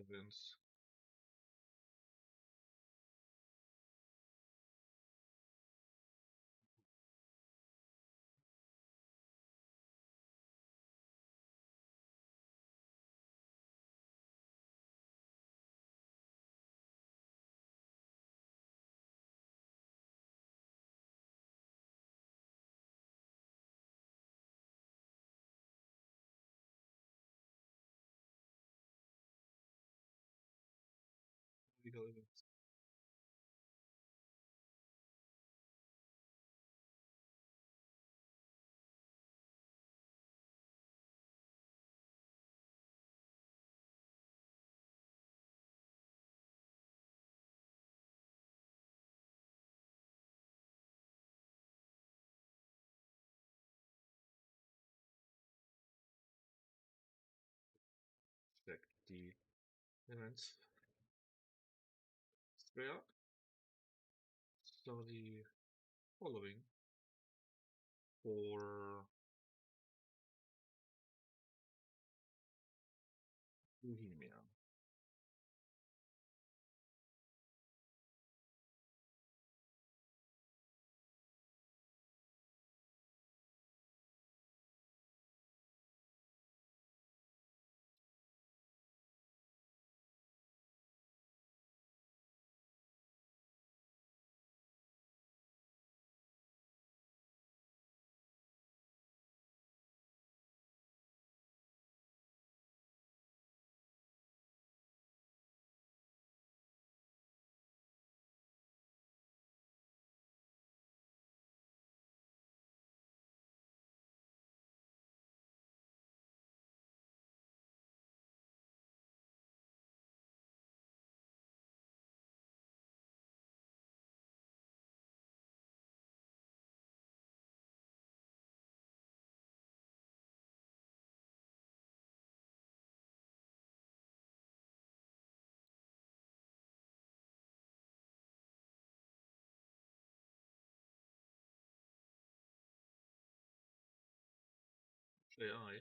events. Legal events. Check the events. Sphere. So the following for Bohemia. AI.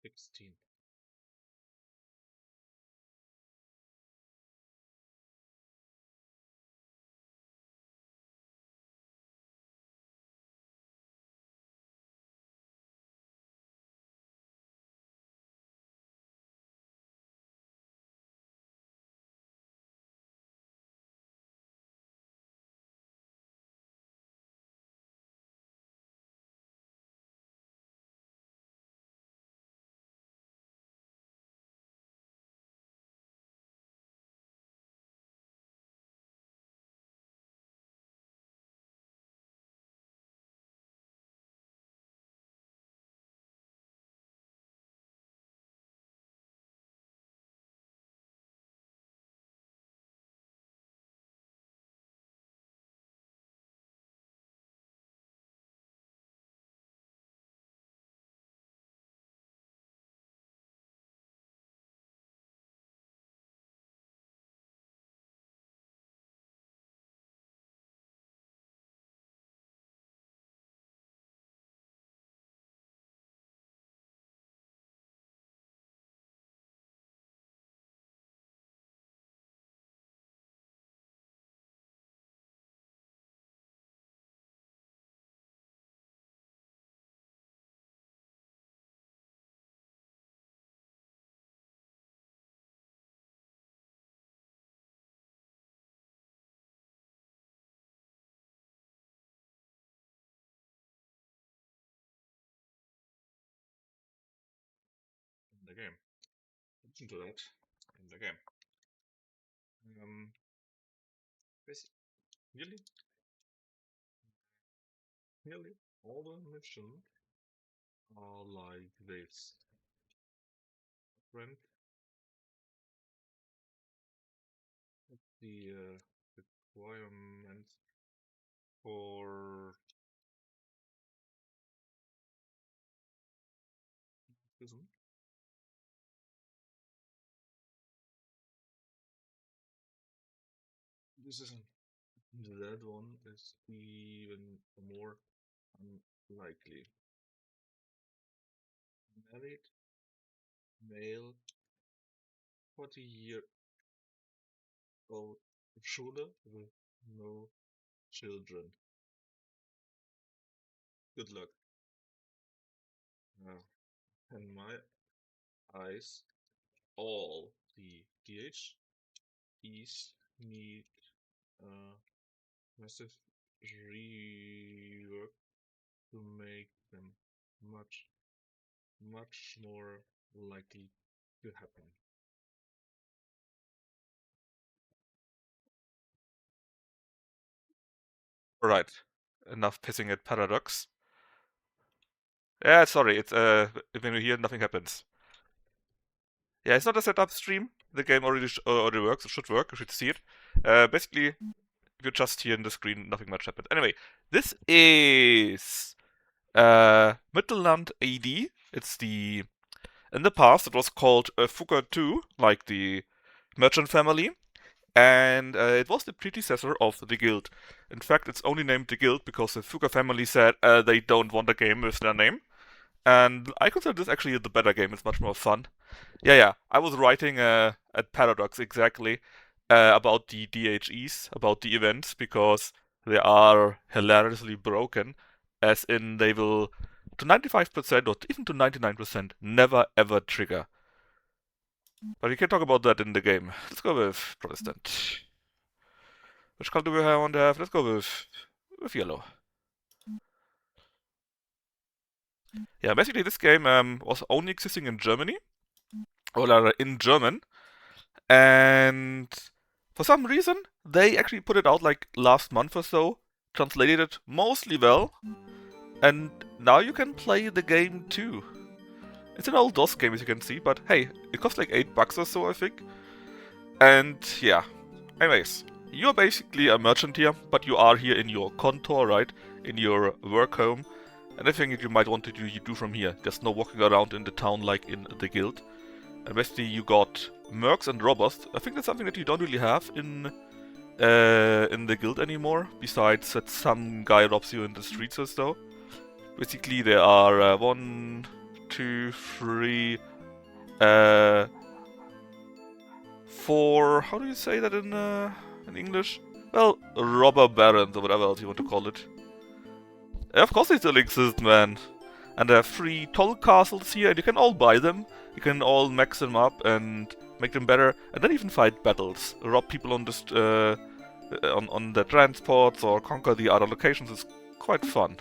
It's 16. attention to that in the game. Basically, nearly all the missions are like this. Friend, the requirements for prison. This isn't. That one is even more unlikely. Married, male, 40-year-old shooter with no children. Good luck. In my eyes, all the DHEs need massive rework to make them much more likely to happen. Right. Enough pissing at Paradox. Yeah, sorry, it's when you hear nothing happens. Yeah, it's not a setup stream. The game already works. It should work. You should see it. Basically, if you just hear in the screen, nothing much happens. Anyway, this is Mittelland AD. It's the in the past it was called Fugger 2, like the merchant family, and it was the predecessor of the guild. In fact, it's only named the guild because the Fugger family said they don't want a game with their name. And I consider this actually the better game. It's much more fun. Yeah. I was writing at Paradox exactly about the DHEs, about the events, because they are hilariously broken, as in they will, to 95% or even to 99%, never ever trigger. But we can talk about that in the game. Let's go with Protestant. Which color do we want to have? Let's go with yellow. Yeah, basically this game was only existing in Germany, or rather in German, and for some reason they actually put it out like last month or so, translated it mostly well, and now you can play the game too. It's an old DOS game as you can see, but hey, it costs like $8 or so I think. And yeah, anyways, you're basically a merchant here, but you are here in your contour, right? In your work home. Anything that you might want to do, you do from here. There's no walking around in the town like in the guild. And basically you got mercs and robbers. I think that's something that you don't really have in the guild anymore, besides that some guy robs you in the streets or so. Basically there are 1, 2, 3, 4, how do you say that in English? Well, robber barons or whatever else you want to call it. Yeah, of course they still exist, man. And there are 3 toll castles here, and you can all buy them. You can all max them up and make them better, and then even fight battles. Rob people on on the transports or conquer the other locations. It's quite fun.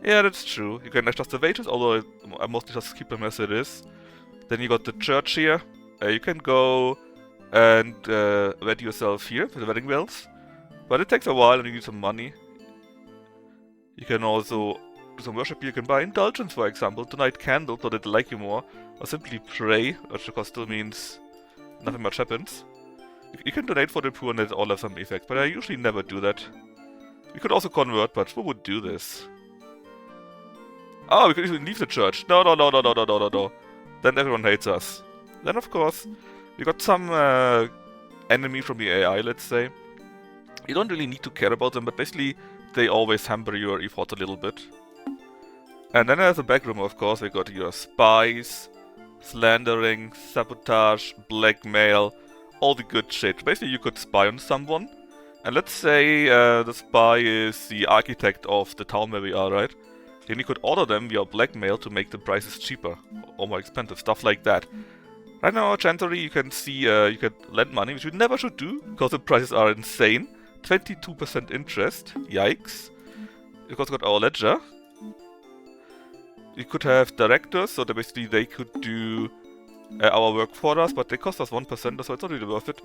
Yeah, that's true. You can adjust the wages, although I mostly just keep them as it is. Then you got the church here. You can go and wed yourself here with the wedding bells. But it takes a while and you need some money. You can also do some worship. You can buy indulgence, for example, to light candles so that they like you more, or simply pray, which of course still means nothing much happens. You can donate for the poor and it all have some effect, but I usually never do that. We could also convert, but who would do this? Oh, we could even leave the church. No. Then everyone hates us. Then of course, we got some enemy from the AI, let's say. You don't really need to care about them, but basically they always hamper your efforts a little bit. And then there's a backroom, of course. We got your spies, slandering, sabotage, blackmail, all the good shit. Basically, you could spy on someone. And let's say the spy is the architect of the town where we are, right? Then you could order them via blackmail to make the prices cheaper or more expensive, stuff like that. Right now, Chancery, you can see you can lend money, which you never should do because the prices are insane. 22% interest, yikes. You also got our ledger. You could have directors, so that basically they could do our work for us, but they cost us 1%, so it's not really worth it.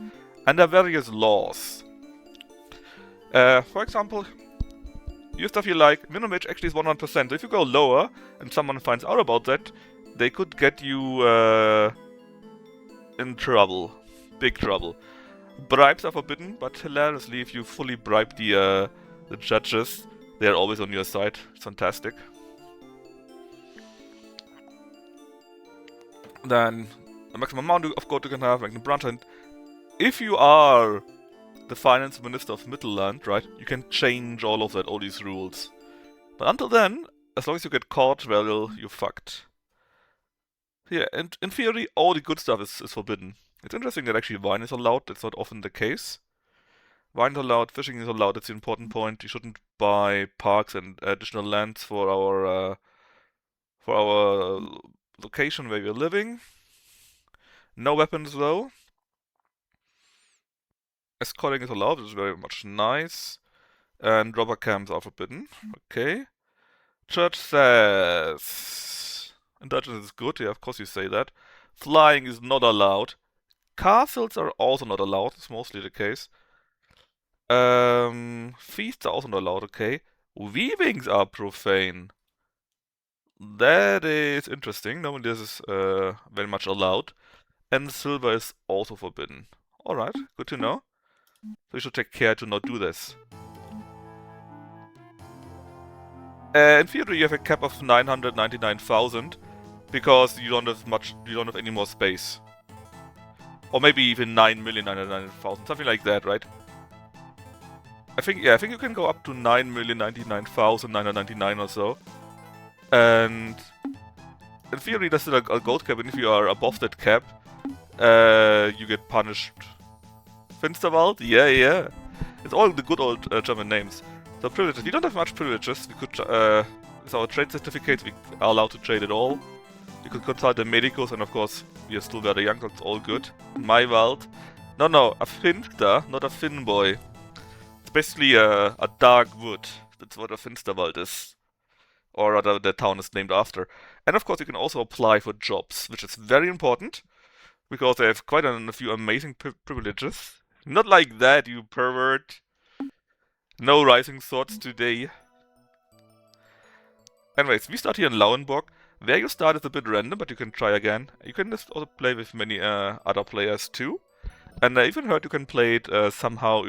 And there are various laws. For example, you stuff you like, minimum wage actually is 100%. So if you go lower and someone finds out about that, they could get you in trouble. Big trouble. Bribes are forbidden, but hilariously, if you fully bribe the judges, they are always on your side. It's fantastic. Then the maximum amount of gold you can have, maximum branch, and if you are the finance minister of Mittelland, right, you can change all of that, all these rules. But until then, as long as you get caught, well, you're fucked. Yeah, and in theory, all the good stuff is forbidden. It's interesting that actually wine is allowed. That's not often the case. Wine is allowed, fishing is allowed. That's the important point. You shouldn't buy parks and additional lands for our location where we're living. No weapons though. Escorting is allowed, which is very much nice. And robber camps are forbidden. Okay. Church says... Indulgence is good, yeah, of course you say that. Flying is not allowed. Castles are also not allowed, it's mostly the case. Feasts are also not allowed, okay. Weavings are profane. That is interesting. Normally this is very much allowed. And silver is also forbidden. Alright, good to know. So you should take care to not do this. In theory you have a cap of 999,000 because you don't have any more space. Or maybe even 9,999,000, something like that, right? I think you can go up to 9,099,999 or so. And in theory there's still a gold cap, and if you are above that cap, you get punished. Finsterwald? Yeah. It's all the good old German names. So privileges. We don't have much privileges. We could, with our trade certificates, we are allowed to trade it all. You could consult the medicos, and of course, we are still very young, so it's all good. My Wald. No, a Finster, not a Finn boy. It's basically a dark wood. That's what a Finsterwald is. Or rather, the town is named after. And of course, you can also apply for jobs, which is very important, because they have quite a few amazing privileges. Not like that, you pervert. No rising swords today. Anyways, we start here in Lauenburg. Where you start is a bit random, but you can try again. You can just also play with many other players too. And I even heard you can play it somehow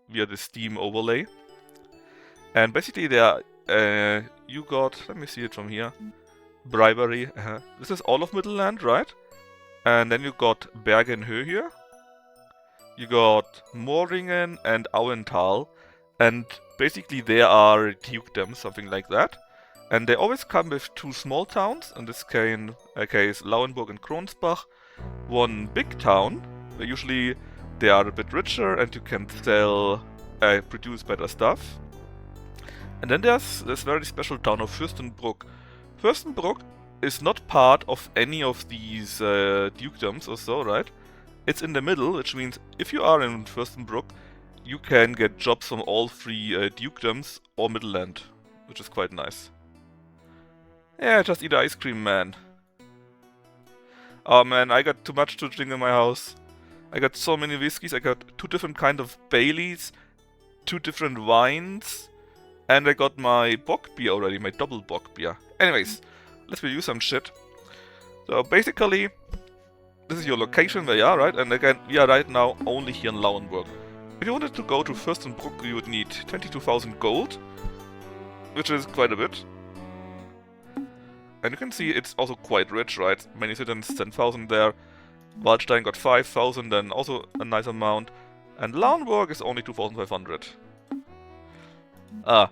via the Steam overlay. And basically there, you got, let me see it from here, bribery. This is all of Mittelland, right? And then you got Bergenhöhe here. You got Moringen and Auental. And basically they are dukedoms, something like that. And they always come with two small towns, in this case Lauenburg and Kronsbach. One big town, where usually they are a bit richer and you can produce better stuff. And then there's this very special town of Fürstenbruck. Fürstenbruck is not part of any of these dukedoms or so, right? It's in the middle, which means if you are in Fürstenbruck, you can get jobs from all three dukedoms or Mittelland, which is quite nice. Yeah, just eat ice cream, man. Oh man, I got too much to drink in my house. I got so many whiskeys, I got 2 different kind of Baileys, 2 different wines, and I got my bock beer already, my double bock beer. Anyways, let's review some shit. So basically, this is your location where you are, right? And again, we are right now only here in Lauenburg. If you wanted to go to Fürstenbruck, you would need 22,000 gold, which is quite a bit. And you can see it's also quite rich, right? Many citizens, 10,000 there. Waldstein got 5,000, and also a nice amount. And Lauenburg is only 2,500. And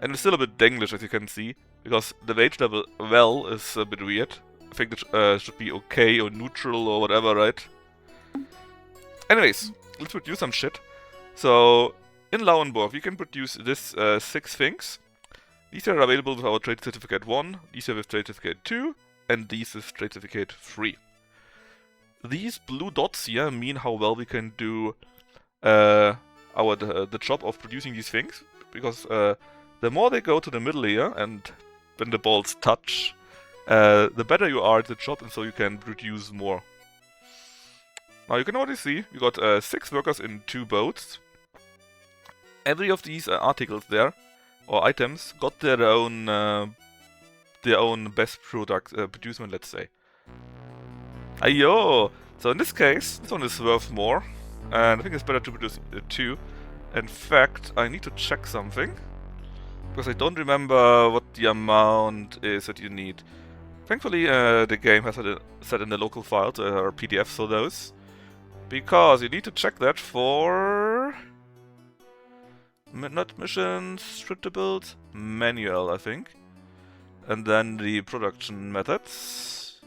it's still a bit Denglish, as you can see, because the wage level, well, is a bit weird. I think it should be okay or neutral or whatever, right? Anyways, let's produce some shit. So, in Lauenburg, we can produce this 6 things. These are available with our trade certificate 1, these are with trade certificate 2, and these with trade certificate 3. These blue dots here mean how well we can do the job of producing these things, because the more they go to the middle here, and when the balls touch, the better you are at the job, and so you can produce more. Now you can already see we got 6 workers in 2 boats. Every of these articles there, or items, got their own best product producement, let's say. Ayo! So in this case, this one is worth more, and I think it's better to produce 2. In fact, I need to check something, because I don't remember what the amount is that you need. Thankfully, the game has it set in the local files, or PDFs for those, because you need to check that for... not missions, strip to build, manual, I think. And then the production methods.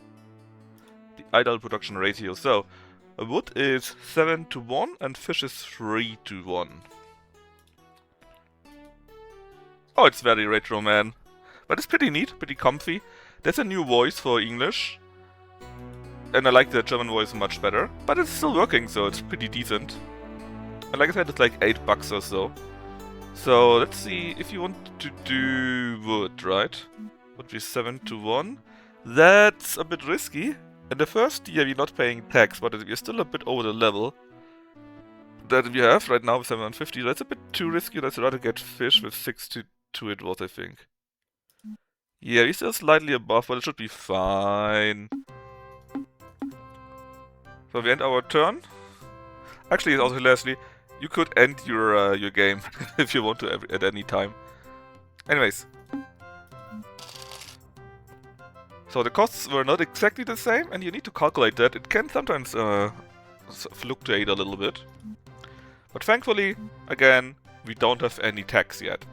The ideal production ratio. So, wood is 7:1 and fish is 3:1. Oh, it's very retro, man. But it's pretty neat, pretty comfy. There's a new voice for English. And I like the German voice much better. But it's still working, so it's pretty decent. And like I said, it's like $8 or so. So let's see if you want to do wood, right? Would be 7:1. That's a bit risky. In the first year we're not paying tax, but we're still a bit over the level that we have right now with 750. That's a bit too risky. Let's rather get fish with 6:2 it was, I think. Yeah, we're still slightly above, but it should be fine. So we end our turn. Actually, it's also hilariously, you could end your game if you want to at any time. Anyways. So the costs were not exactly the same, and you need to calculate that. It can sometimes fluctuate a little bit. But thankfully, again, we don't have any tax yet.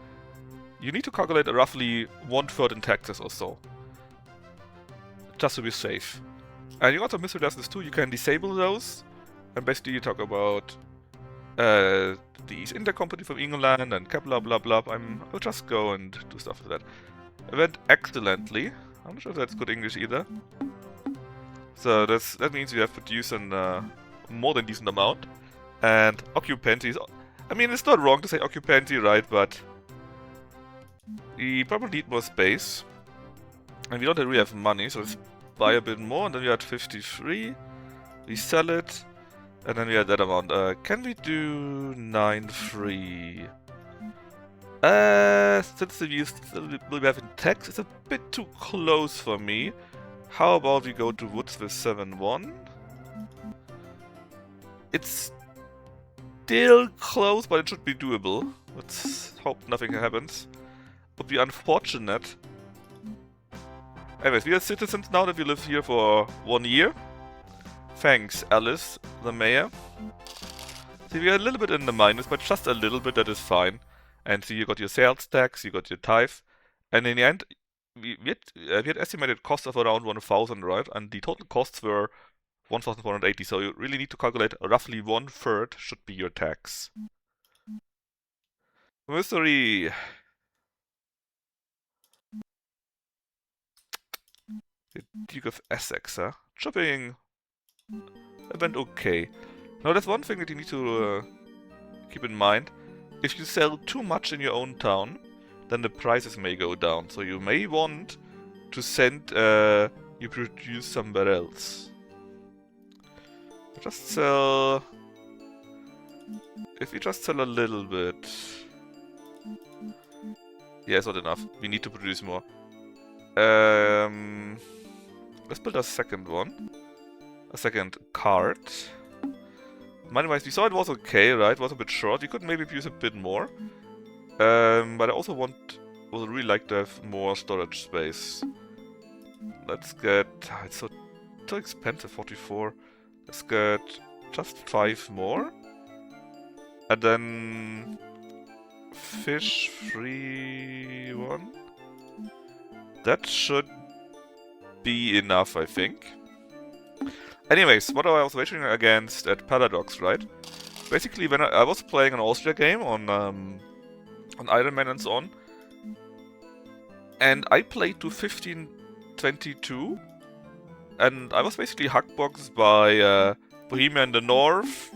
You need to calculate roughly 1/3 in taxes or so. Just to be safe. And you also mystery lessons too, you can disable those. And basically you talk about the East India Company from England and blah blah blah. I'll just go and do stuff with that. It went excellently. I'm not sure if that's good English either. So that means we have produced a more than decent amount. And occupancy is... I mean, it's not wrong to say occupancy, right? But we probably need more space. And we don't really have money, so let's buy a bit more. And then we had 53. We sell it. And then we had that amount. Can we do 9.3? Since we will be having tax, it's a bit too close for me. How about we go to woods with 7.1? It's still close, but it should be doable. Let's hope nothing happens. Would be unfortunate. Anyways, we are citizens now that we live here for 1 year. Thanks, Alice, the mayor. See, we are a little bit in the minus, but just a little bit, that is fine. And see, you got your sales tax, you got your tithe. And in the end, we had estimated costs of around 1,000, right? And the total costs were 1,480, so you really need to calculate roughly 1/3 should be your tax. Mystery! The Duke of Essex, huh? Shopping! That went okay. Now there's one thing that you need to keep in mind. If you sell too much in your own town, then the prices may go down. So you may want to send you produce somewhere else. Just sell... If we just sell a little bit... Yeah, it's not enough. We need to produce more. Let's build a second one. A second cart. Money-wise, we saw it was okay, right? It was a bit short. We could maybe produce a bit more. But I also would really like to have more storage space. Let's get... It's so expensive, 44. Let's get just 5 more. And then... Fish 3-1. That should be enough, I think. Anyways, what I was wagering against at Paradox, right? Basically, when I was playing an Austria game on Iron Man and so on, and I played to 1522, and I was basically hackboxed by Bohemia in the north,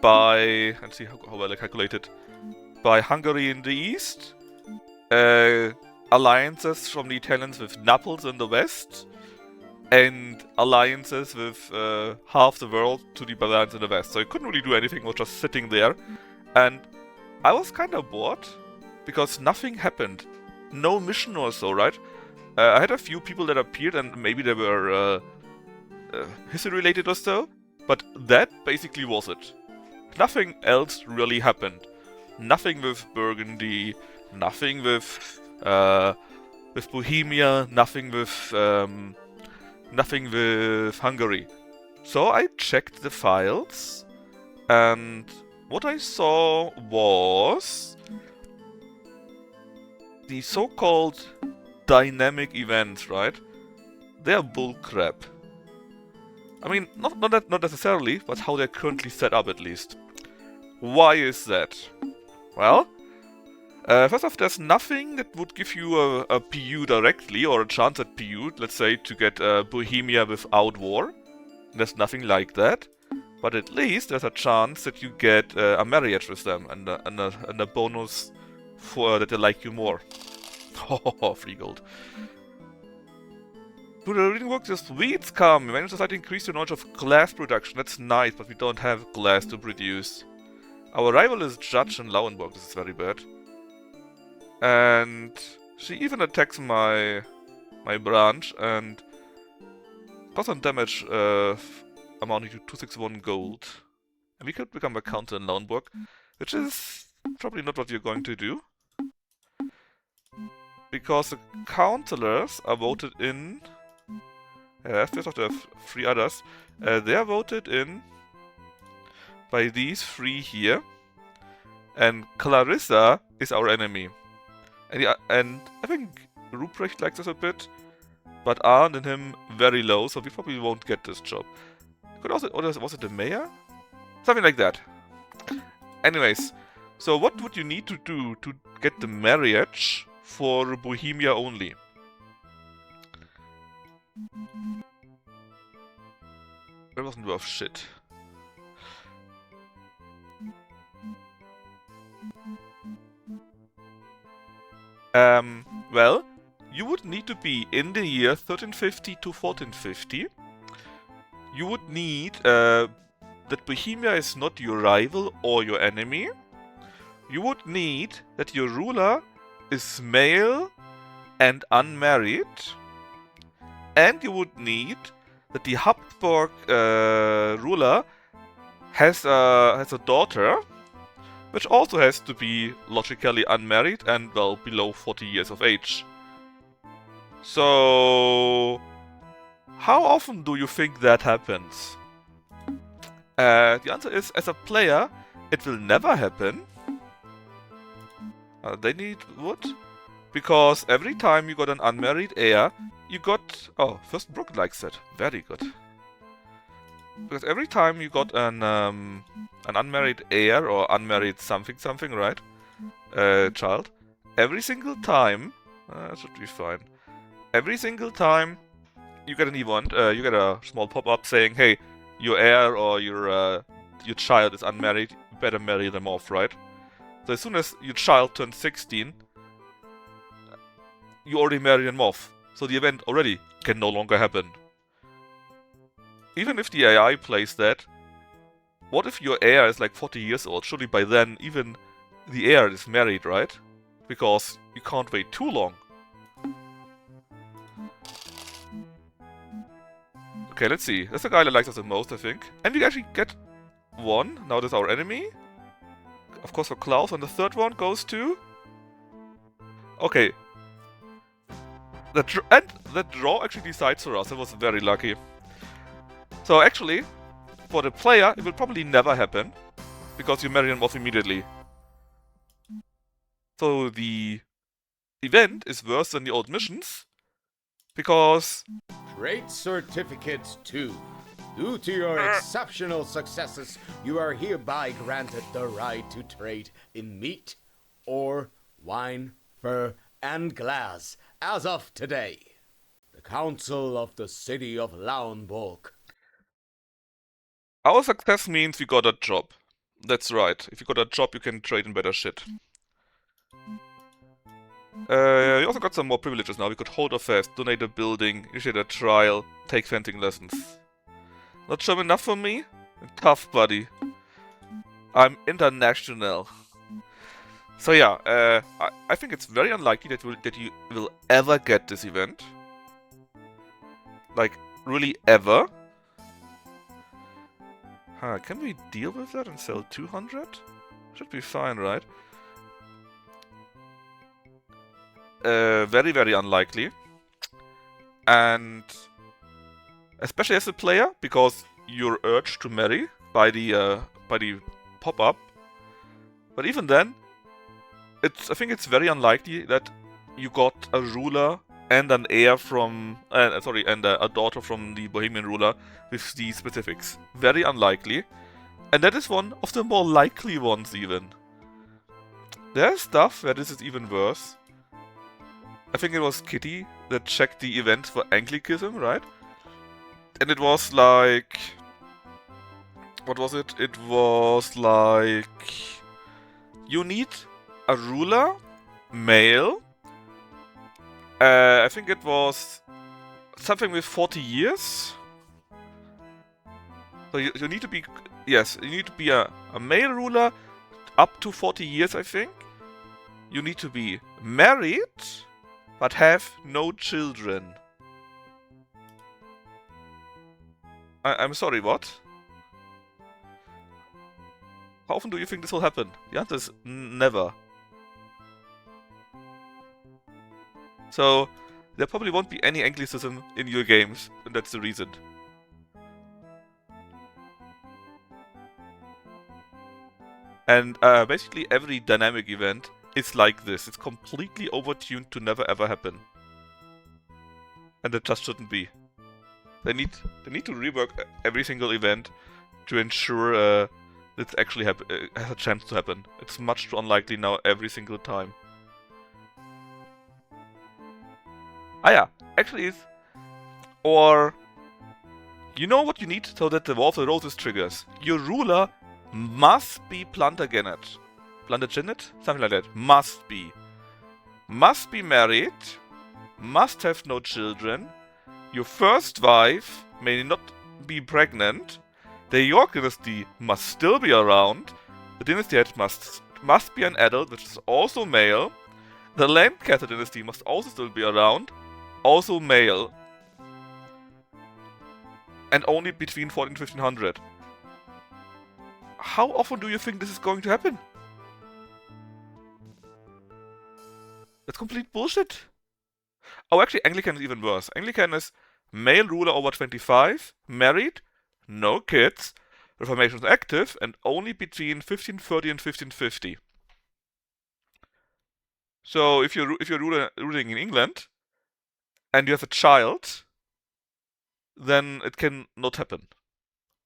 by... let's see how well I calculated. By Hungary in the east, alliances from the Italians with Naples in the west, and alliances with half the world to the barbarians in the west. So he couldn't really do anything, was just sitting there. And I was kind of bored, because nothing happened. No mission or so, right? I had a few people that appeared, and maybe they were history related or so, but that basically was it. Nothing else really happened. Nothing with Burgundy, nothing with Bohemia, nothing with Hungary. So I checked the files, and what I saw was the so-called dynamic events, right? They are bullcrap. I mean, not necessarily, but how they're currently set up at least. Why is that? Well, first off, there's nothing that would give you a PU directly, or a chance at PU, let's say, to get Bohemia without war. There's nothing like that. But at least there's a chance that you get a marriage with them, and a bonus for that they like you more. Oh, free gold. Do the reading work? The Swedes come. Manage society increase your knowledge of glass production. That's nice, but we don't have glass to produce. Our rival is Judge in Lauenburg. This is very bad. And she even attacks my branch and does some damage amounting to 261 gold. And we could become a counter in Lauenburg, which is probably not what you're going to do. Because the councillors are voted in. There's also 3 others. They are voted in by these 3 here. And Clarissa is our enemy. And I think Ruprecht likes us a bit, but Arndt and him very low, so we probably won't get this job. Could also, or was it the mayor? Something like that. Anyways, so what would you need to do to get the marriage for Bohemia only? That wasn't worth shit. Well, you would need to be in the year 1350 to 1450. You would need that Bohemia is not your rival or your enemy. You would need that your ruler is male and unmarried. And you would need that the Habsburg ruler has a daughter, which also has to be logically unmarried and, well, below 40 years of age. So, how often do you think that happens? The answer is, as a player, it will never happen. They need wood. Because every time you got an unmarried heir, you got... Oh, First Brook likes that. Very good. Because every time you got an unmarried heir or unmarried something, right? Child. Every single time... that should be fine. Every single time you get an event, you get a small pop-up saying, hey, your heir or your child is unmarried, you better marry them off, right? So as soon as your child turns 16, you already marry them off. So the event already can no longer happen. Even if the AI plays that, what if your heir is like 40 years old? Surely by then even the heir is married, right? Because you can't wait too long. Okay, let's see. That's the guy that likes us the most, I think. And we actually get 1. Now that's our enemy. Of course for Klaus. And the third one goes to... Okay. That draw actually decides for us. It was very lucky. So actually, for the player, it will probably never happen. Because you marry him off immediately. So the event is worse than the old missions. Because... Trait Certificate 2. Due to your exceptional successes, you are hereby granted the right to trade in meat, ore, wine, fur, and glass as of today. The Council of the City of Lauenburg. Our success means we got a job. That's right. If you got a job, you can trade in better shit. We also got some more privileges now. We could hold a fest, donate a building, initiate a trial, take fencing lessons. Not sure enough for me? Tough, buddy. I'm international. So yeah, I think it's very unlikely that you will ever get this event. Like, really ever. Huh, can we deal with that and sell 200? Should be fine, right? Very, very unlikely. And especially as a player, because you're urged to marry by the pop-up. But even then, I think it's very unlikely that you got a ruler and an heir from, and a daughter from the Bohemian ruler with these specifics. Very unlikely. And that is one of the more likely ones even. There's stuff where this is even worse. I think it was Kitty that checked the event for Anglicanism, right? And it was like... What was it? It was like... You need a ruler, male. I think it was something with 40 years. So you need to be... Yes, you need to be a male ruler up to 40 years, I think. You need to be married, but have no children. I'm sorry, what? How often do you think this will happen? The answer is never. So, there probably won't be any Anglicism in your games, and that's the reason. And basically every dynamic event is like this. It's completely overtuned to never ever happen. And that just shouldn't be. They need to rework every single event to ensure it actually has a chance to happen. It's much too unlikely now every single time. Ah yeah, actually is. Or you know what you need so that the War of the Roses triggers? Your ruler must be Plantagenet. Plantagenet? Something like that. Must be. Must be married. Must have no children. Your first wife may not be pregnant. The York dynasty must still be around. The dynasty head must be an adult, which is also male. The Lancaster dynasty must also still be around, also male. And only between 14 and 1500. How often do you think this is going to happen? That's complete bullshit. Oh, actually, Anglican is even worse. Anglican is male ruler over 25, married, no kids, Reformation is active, and only between 1530 and 1550. So if you're ruling in England and you have a child, then it can not happen.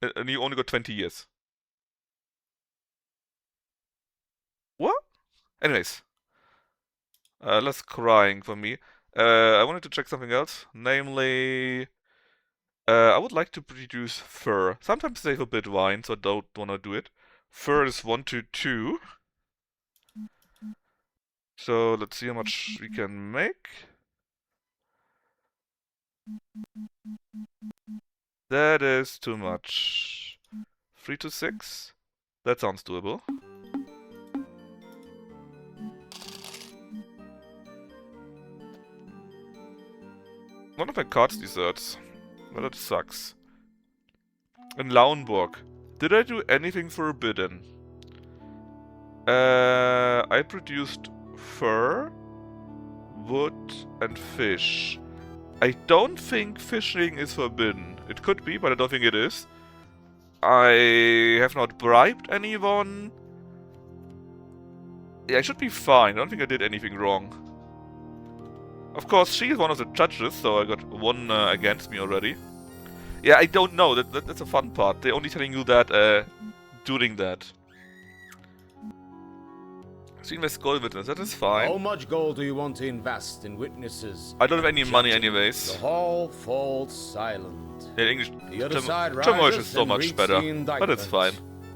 And you only got 20 years. What? Anyways. Less crying for me. I wanted to check something else. Namely, I would like to produce fur. Sometimes they forbid wine, so I don't want to do it. Fur is 1 to 2. So let's see how much we can make. That is too much. 3 to 6? That sounds doable. One of my cards deserts. Well, that sucks. In Lauenburg. Did I do anything forbidden? I produced fur, wood, and fish. I don't think fishing is forbidden. It could be, but I don't think it is. I have not bribed anyone. Yeah, I should be fine. I don't think I did anything wrong. Of course, she is one of the judges, so I got one against me already. Yeah, I don't know. That's a fun part. They're only telling you that during that. So invest gold witness. That is fine. How much gold do you want to invest in witnesses? I don't have any money anyways. The hall falls silent. Yeah, English The other side German is rises so and much reads better, the but it's indictment. fine.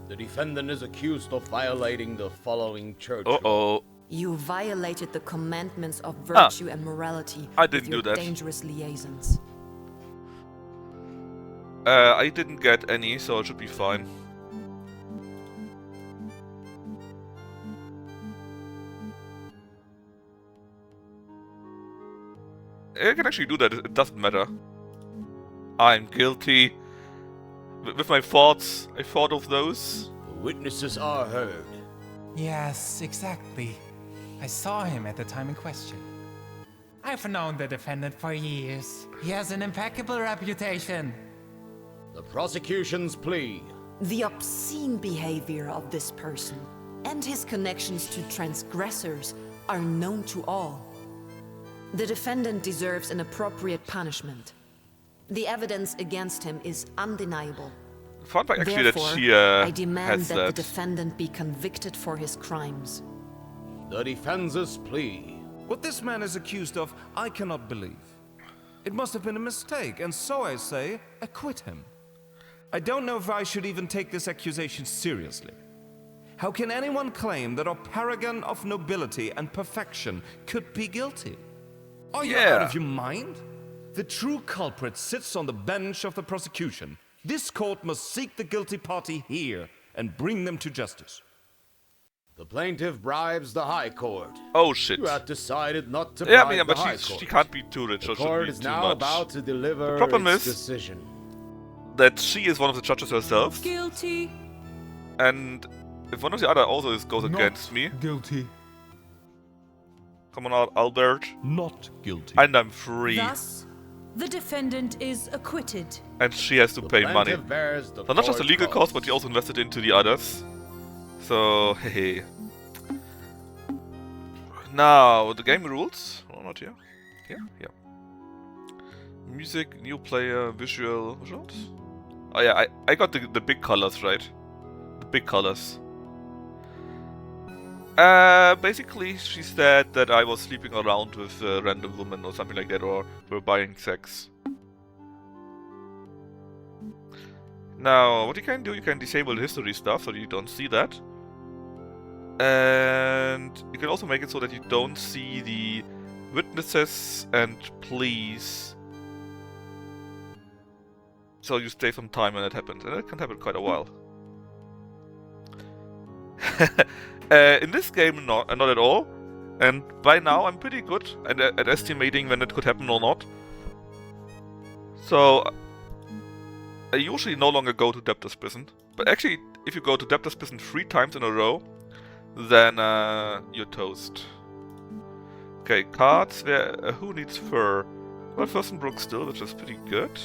The defendant is accused of violating the following church Uh-oh. law. You violated the commandments of virtue and morality I with didn't your do that. dangerous liaisons. I didn't get any, so it should be fine. I can actually do that, it doesn't matter. I'm guilty. With my thoughts, I thought of those. The witnesses are heard. Yes, exactly. I saw him at the time in question. I've known the defendant for years. He has an impeccable reputation. The prosecution's plea. The obscene behavior of this person and his connections to transgressors are known to all. The defendant deserves an appropriate punishment. The evidence against him is undeniable. Fun fact actually Therefore, that she I demand has that that. the defendant be convicted for his crimes. The defense's plea. What this man is accused of, I cannot believe. It must have been a mistake, and so I say, acquit him. I don't know if I should even take this accusation seriously. How can anyone claim that a paragon of nobility and perfection could be guilty? Are you out of your mind? The true culprit sits on the bench of the prosecution. This court must seek the guilty party here and bring them to justice. The plaintiff bribes the High Court. Oh shit. You had decided not to Yeah, bribe but the High Court. she can't be too rich, The or court should is be too now much. about to deliver The problem its is- decision. That she is one of the judges herself, Guilty. and if one of the other also goes against me, Guilty. come on out, Albert, Not guilty. and I'm free, Thus, the defendant is acquitted. and she has to The pay money. plaintiff bears the So not just the court legal cost, but costs. she also invested into the others. So, hey. Now, the game rules. Oh, not here. Here? Yeah. Music, new player, visuals. Oh yeah, I got the big colors, right? The big colors. Basically, she said that I was sleeping around with a random woman or something like that, or we're buying sex. Now, what you can do, you can disable the history stuff so you don't see that. And you can also make it so that you don't see the witnesses and pleas. So you stay some time when it happens, and it can happen quite a while. In this game, not at all. And by now, I'm pretty good at estimating when it could happen or not. So I usually no longer go to debtor's prison. But actually, if you go to debtor's prison 3 times in a row, then you're toast. Okay, cards. Who needs fur? Well, Furstenbrook still, which is pretty good.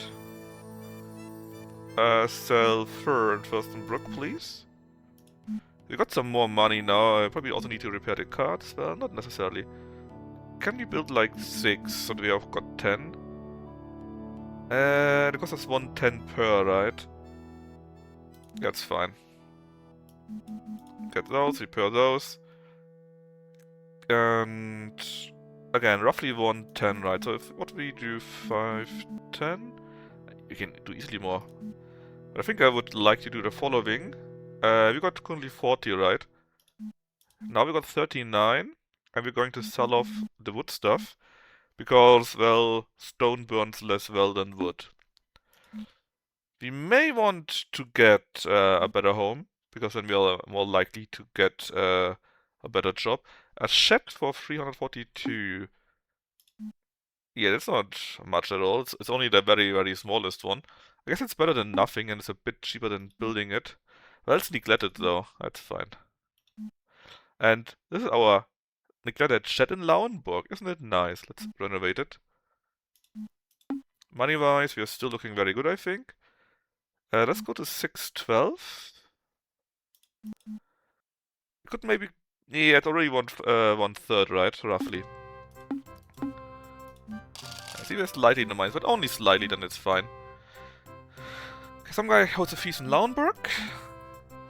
Sell fur in Furstenbrook, please. We got some more money now. I probably also need to repair the cards. Well, not necessarily. Can we build like 6 so we have got 10? It costs us 110 per, right? That's fine. Get those, repair those. And again, roughly 110, right? So if what we do 510, we can do easily more. But I think I would like to do the following. We got currently 40, right? Now we got 39, and we're going to sell off the wood stuff because, well, stone burns less well than wood. We may want to get a better home, because then we are more likely to get a better job. A shed for 342. Yeah, that's not much at all. It's only the very, very smallest one. I guess it's better than nothing, and it's a bit cheaper than building it. Well, it's neglected though. That's fine. And this is our neglected shed in Lauenburg. Isn't it nice? Let's renovate it. Money-wise, we are still looking very good, I think. Let's go to 612. We could maybe... Yeah, it's already one third, right? Roughly. I see we're slightly in the minus, but only slightly, then it's fine. Okay, some guy holds a feast in Lauenburg.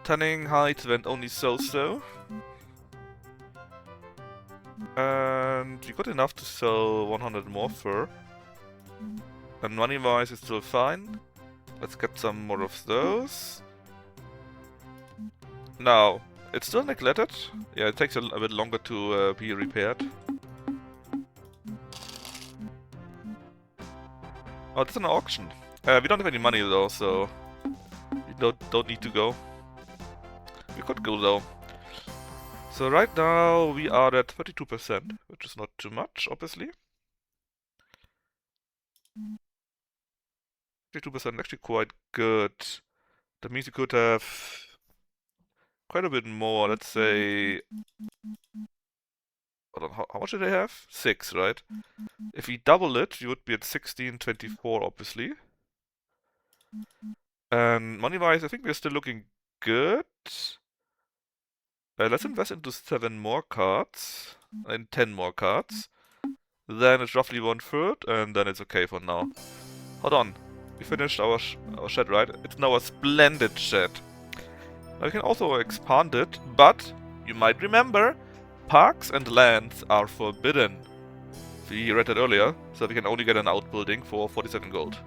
Tanning height went only so-so. And we got enough to sell 100 more fur. And money-wise, it's still fine. Let's get some more of those. Now, it's still neglected. Yeah, it takes a bit longer to be repaired. Oh, it's an auction. We don't have any money though, so we don't need to go. We could go though. So right now we are at 32%, which is not too much, obviously. 32% actually quite good. That means we could have quite a bit more. Let's say, hold on, how much do they have? 6, right? If we double it, we would be at 1624, obviously. And money-wise, I think we're still looking good. Let's invest into 7 more cards and 10 more cards. Then it's roughly 1/3, and then it's okay for now. Hold on, we finished our shed, right? It's now a splendid shed. Now we can also expand it, but you might remember, parks and lands are forbidden. We read that earlier, so we can only get an outbuilding for 47 gold.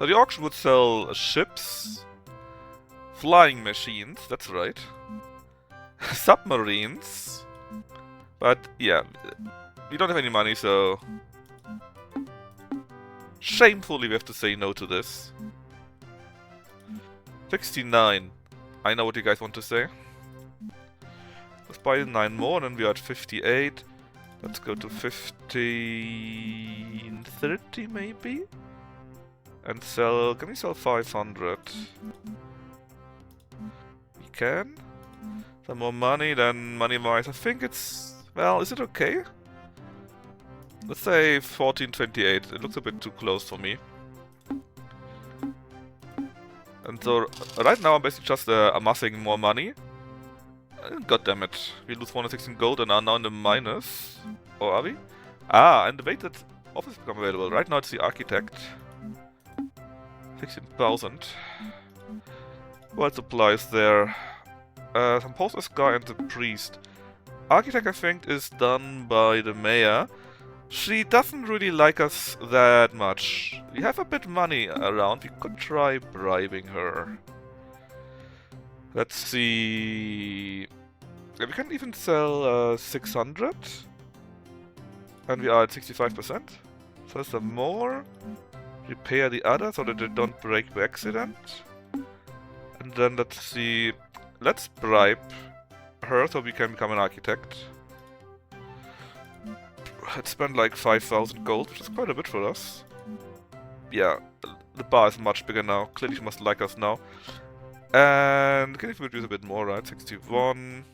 So the auction would sell ships, flying machines, that's right, submarines, but yeah, we don't have any money, so shamefully we have to say no to this. 69. I know what you guys want to say. Let's buy 9 more, and then we are at 58. Let's go to 1530 maybe? And sell... Can we sell 500? We can. Some more money, then money-wise, I think it's... Well, is it okay? Let's say 1428. It looks a bit too close for me. And so, right now I'm basically just amassing more money. God damn it. We lose 416 gold and are now in the minus. Or are we? Ah, and the weighted office become available. Right now it's the architect. 16,000. What supplies there? Some posters guy and the priest. Architect, I think, is done by the mayor. She doesn't really like us that much. We have a bit money around. We could try bribing her. Let's see. Yeah, we can even sell 600. And we are at 65%. So some more. Repair the other so that they don't break by accident. And then let's see. Let's bribe her so we can become an architect. Let's spend like 5,000 gold, which is quite a bit for us. Yeah, the bar is much bigger now. Clearly she must like us now. And can even reduce a bit more, right? 61.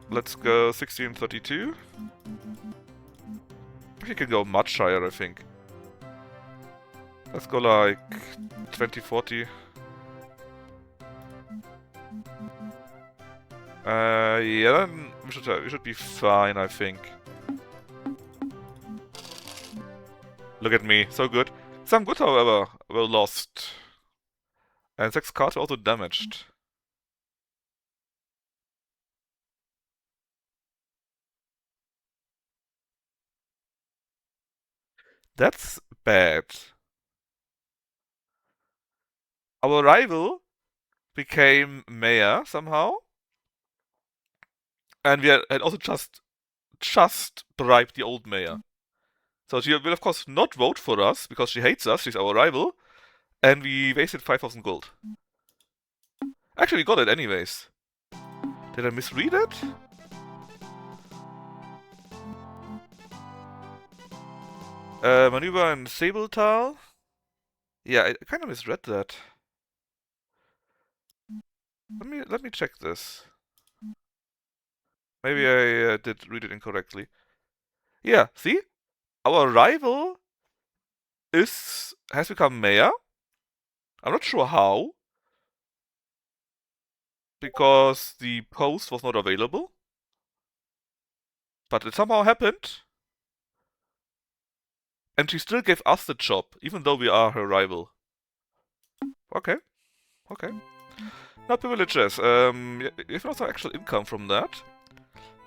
Let's go 1632. We can go much higher, I think. Let's go like 2040. Yeah, then we should be fine, I think. Look at me, so good. Some good, however, were lost. And 6 cards were also damaged. That's bad. Our rival became mayor somehow. And we had also just bribed the old mayor. So she will of course not vote for us, because she hates us, she's our rival. And we wasted 5,000 gold. Actually, we got it anyways. Did I misread it? Maneuver in Sabletal? Yeah, I kind of misread that. Let me check this. Maybe I did read it incorrectly. Yeah, see? Our rival has become mayor. I'm not sure how. Because the post was not available. But it somehow happened. And she still gave us the job, even though we are her rival. Okay. Okay. Now privileges. We have also actual income from that.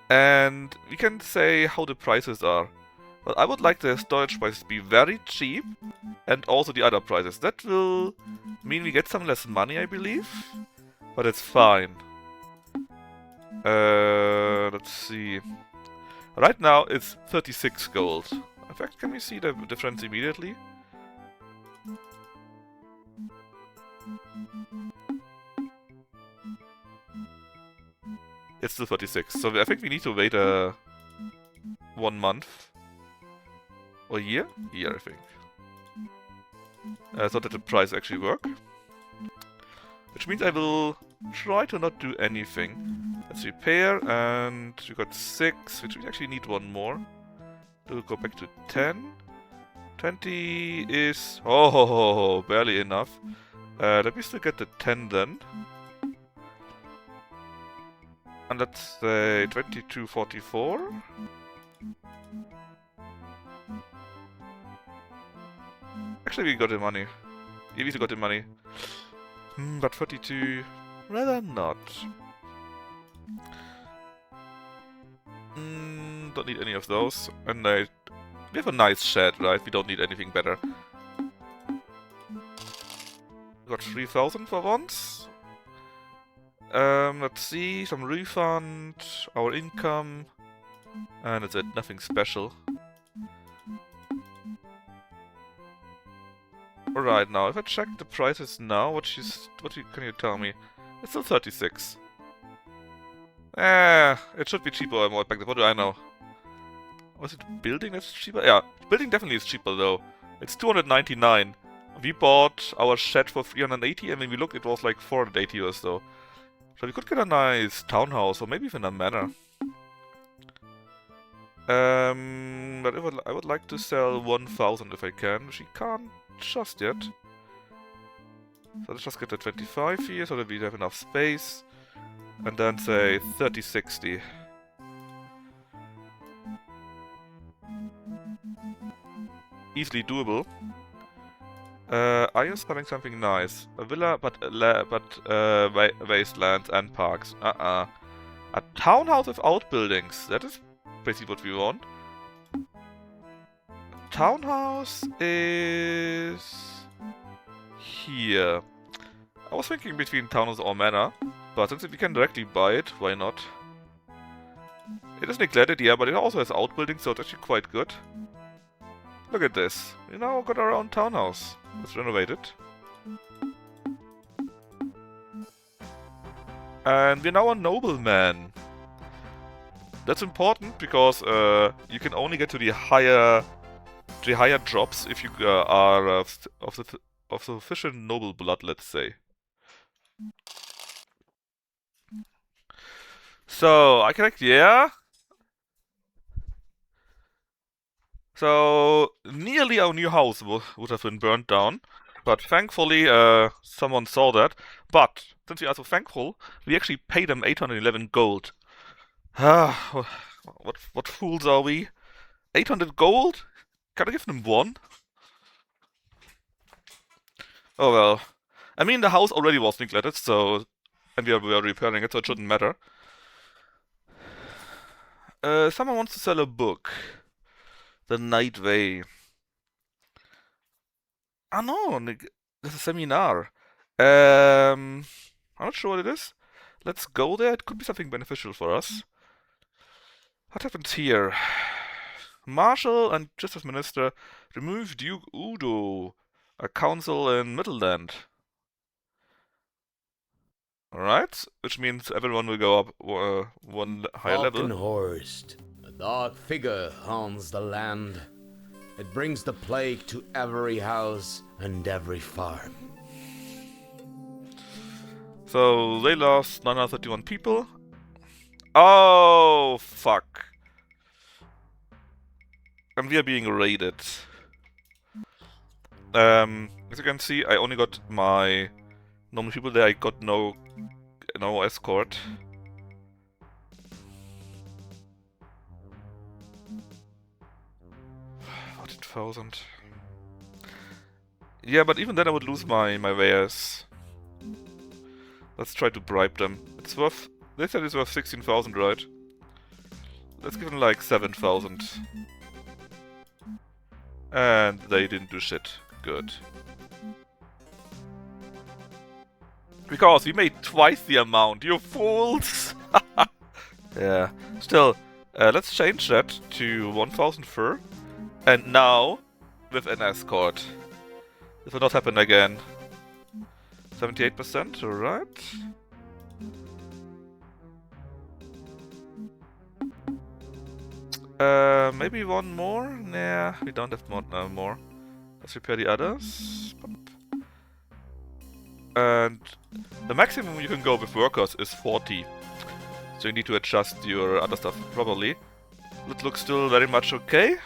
And we can say how the prices are. But I would like the storage prices to be very cheap, and also the other prices. That will mean we get some less money, I believe. But it's fine. Let's see. Right now it's 36 gold. In fact, can we see the difference immediately? It's still 36, so I think we need to wait 1 month. Or a year? Year, I think. So that the price actually work. Which means I will try to not do anything. Let's repair, and we got 6, which we actually need 1 more. To go back to 10. 20 is... Oh, barely enough. Let me still get the 10 then. And let's say 2244. Actually, we got the money. We got the money. But 32... rather not. Don't need any of those. And we have a nice shed, right? We don't need anything better. Got 3000 for once. Let's see. Some refund. Our income. And that's it. Nothing special. Alright, now if I check the prices now, can you tell me? It's still 36. It should be cheaper or more effective. What do I know? Was it building that's cheaper? Yeah, building definitely is cheaper though. It's 299. We bought our shed for 380, and when we looked, it was like 480 or so. So we could get a nice townhouse, or maybe even a manor. But I would like to sell 1000 if I can, which we can't just yet. So let's just get the 25 here, so that we have enough space. And then say 3060. Easily doable. Are you selling something nice? A villa, but wastelands and parks. A townhouse with outbuildings. That is basically what we want. Townhouse is here. I was thinking between townhouse or manor, but since we can directly buy it, why not? It is neglected, yeah, but it also has outbuildings, so it's actually quite good. Look at this. We now got our own townhouse. Let's renovate it. And we're now a nobleman. That's important because you can only get to the higher drops if you are of sufficient noble blood, let's say. So I can yeah. So nearly our new house would have been burned down, but thankfully someone saw that. But since we are so thankful, we actually paid them 811 gold. What fools are we? 800 gold? Can I give them 1? Oh well. I mean, the house already was neglected, so... And we are repairing it, so it shouldn't matter. Someone wants to sell a book. The Night Way. Ah no, there's a seminar. I'm not sure what it is. Let's go there, it could be something beneficial for us. What happens here? Marshal and Justice Minister remove Duke Udo, a council in Mittelland. Alright, which means everyone will go up one higher level. Falkenhorst, a dark figure haunts the land. It brings the plague to every house and every farm. So they lost 931 people. Oh, fuck. And we are being raided. As you can see, I only got my normal people there. I got no escort. $14,000. Yeah, but even then I would lose my wares. Let's try to bribe them. It's worth... They said it's worth 16,000, right? Let's give them like 7,000. And they didn't do shit. Good. Because we made twice the amount, you fools! Yeah. Still, let's change that to 1000 fur. And now, with an escort. This will not happen again. 78%, alright. Maybe one more? Nah, we don't have more. Let's repair the others. And the maximum you can go with workers is 40. So you need to adjust your other stuff properly. It looks still very much okay.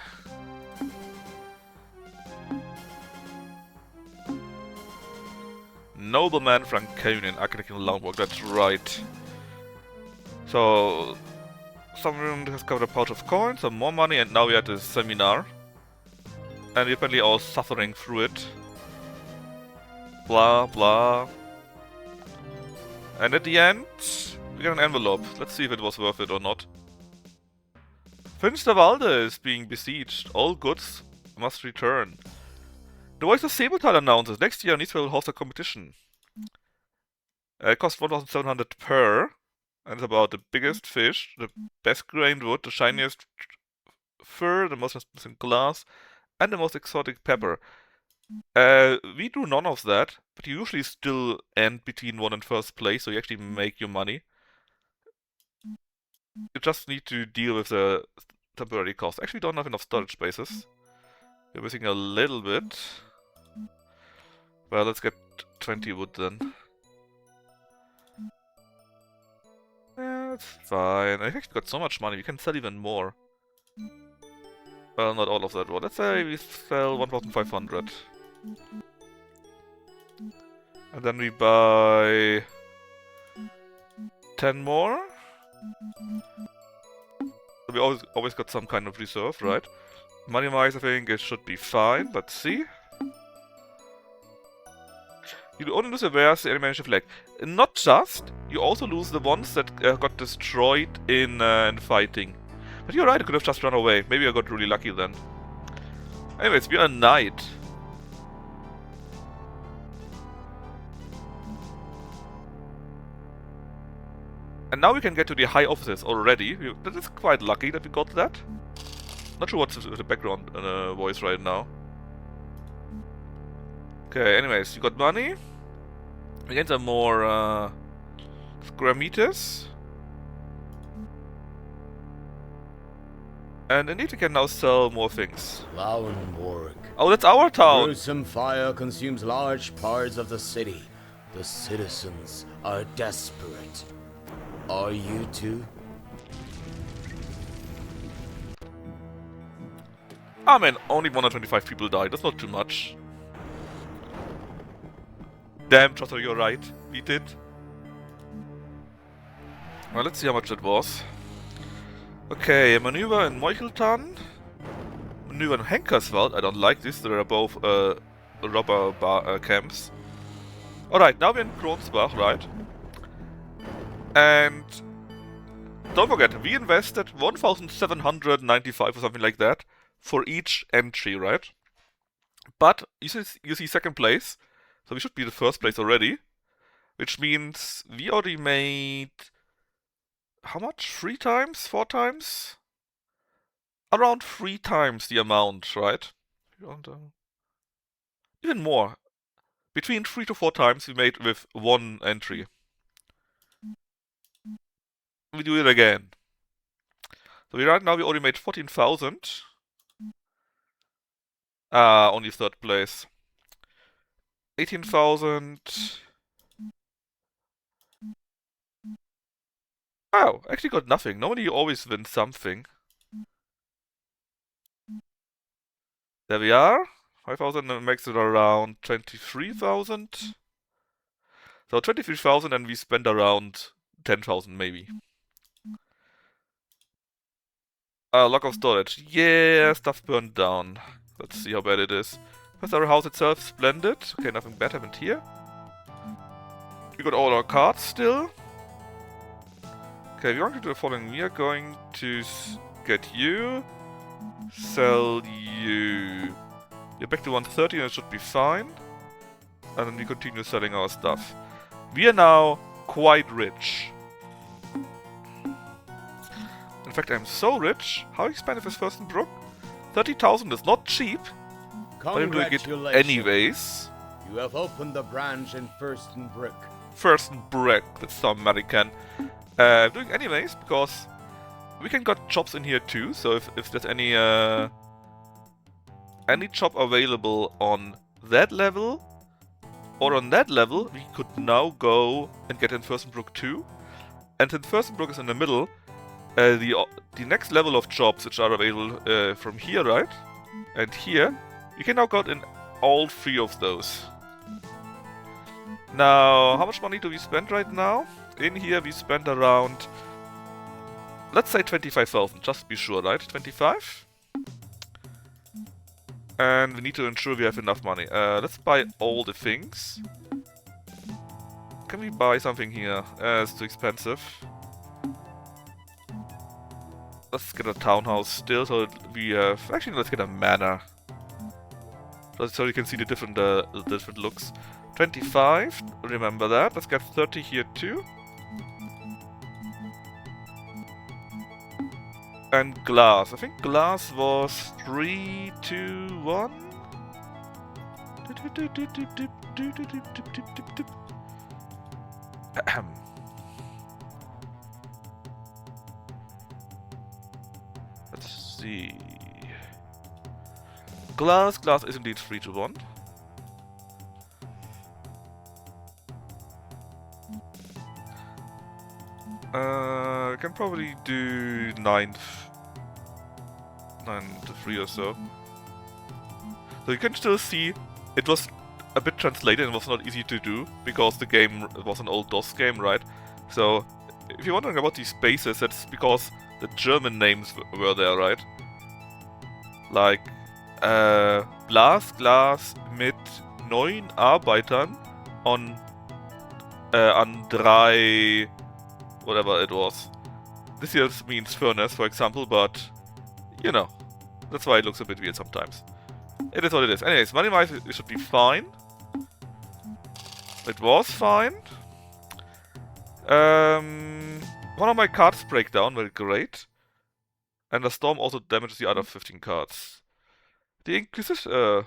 Nobleman Franconian, Architect and Lounwork, that's right. So someone has covered a pouch of coins, some more money, and now we're at the seminar. And we're apparently all suffering through it. Blah blah. And at the end, we get an envelope. Let's see if it was worth it or not. Finsterwalde is being besieged. All goods must return. The Voice of Sebeltal announces next year Nisra will host a competition. It costs 1,700 per. And it's about the biggest fish, the best grained wood, the shiniest fur, the most translucent glass, and the most exotic pepper. We do none of that, but you usually still end between 1 and first place, so you actually make your money. You just need to deal with the temporary cost. Actually, we don't have enough storage spaces. We're missing a little bit. Well, let's get 20 wood then. Yeah, it's fine. I've actually got so much money, we can sell even more. Well, not all of that wood. Let's say we sell 1,500. And then we buy 10 more. So we always got some kind of reserve, right? Money-wise, I think it should be fine. Let's see. You only lose the wares the enemy managed to flag. Not just, you also lose the ones that got destroyed in fighting. But you're right, I could have just run away. Maybe I got really lucky then. Anyways, we are a knight. And now we can get to the high offices already. That is quite lucky that we got that. Not sure what's the background voice right now. Okay, anyways, you got money. We get some more square meters. And indeed we can now sell more things. Lauenborg. Oh, that's our town! Gruesome fire consumes large parts of the city. The citizens are desperate. Are you too? I mean, only 125 people died, that's not too much. Damn, Trotter, you're right. We did. Well, let's see how much that was. Okay, a maneuver in Meucheltan. Maneuver in Henkerswald. I don't like this, they're both robber camps. Alright, now we're in Kronsbach, right? And don't forget, we invested 1,795 or something like that for each entry, right? But you see second place, so we should be the first place already. Which means we already made... how much? 3 times? 4 times? Around 3 times the amount, right? Even more. Between 3 to 4 times we made with 1 entry. We do it again. So right now we already made 14,000. Only third place. 18,000. Oh, actually got nothing. Normally you always win something. There we are. 5,000 makes it around 23,000. So 23,000 and we spend around 10,000 maybe. Lock of storage. Yeah, stuff burned down. Let's see how bad it is. First, our house itself, splendid. Okay, nothing bad happened here. We got all our cards still. Okay, we're going to do the following. We are going to get you, sell you. We're back to 130 and it should be fine. And then we continue selling our stuff. We are now quite rich. In fact, I'm so rich. How expensive is Fürstenbruck? 30,000 is not cheap. But I'm doing it anyways. You have opened the branch in Fürstenbruck. Fürstenbruck, that's so American. I'm doing anyways because we can got jobs in here too. So if there's any job available on that level or on that level, we could now go and get in Fürstenbruck too. And since Fürstenbruck is in the middle, the next level of jobs which are available from here, right? And here, you can now go in all three of those. Now, how much money do we spend right now? In here we spend around, let's say 25,000, just to be sure, right? 25? And we need to ensure we have enough money. Let's buy all the things. Can we buy something here? It's too expensive. Let's get a townhouse still, so we have... Actually, let's get a manor. So you can see the different looks. 25, remember that. Let's get 30 here too. And glass. I think glass was 3, 2, 1. Let's see. Glass is indeed 3 to 1. I can probably do 9 to 3 or so. So you can still see it was a bit translated and was not easy to do because the game was an old DOS game, right? So if you're wondering about these spaces, that's because the German names were there, right? Like Glas mit 9 Arbeitern an 3 whatever it was. This here means furnace, for example, but you know, that's why it looks a bit weird sometimes. It is what it is. Anyways, money-wise, it should be fine. It was fine. One of my cards break down, very great. And the storm also damages the other 15 cards. The Inquisitor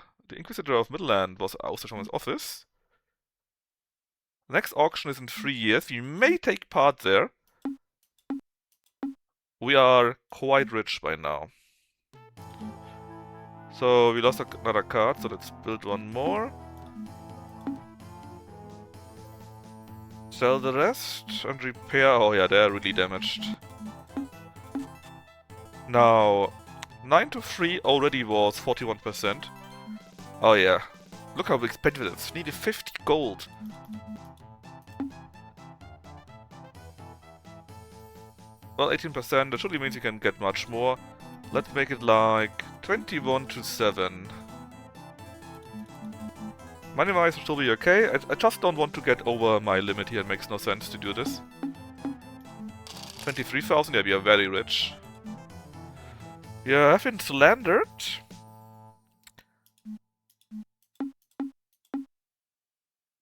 of Mittelland was also shown his office. The next auction is in 3 years. We may take part there. We are quite rich by now. So we lost another card, so let's build one more. Sell the rest and repair. Oh yeah, they're really damaged. Now, 9 to 3 already was 41%. Oh yeah. Look how expensive it is. Needed 50 gold. Well, 18%, that surely means you can get much more. Let's make it like 21 to 7. Money-wise will still be okay. I just don't want to get over my limit here. It makes no sense to do this. 23,000, yeah, we are very rich. Yeah, I've been slandered.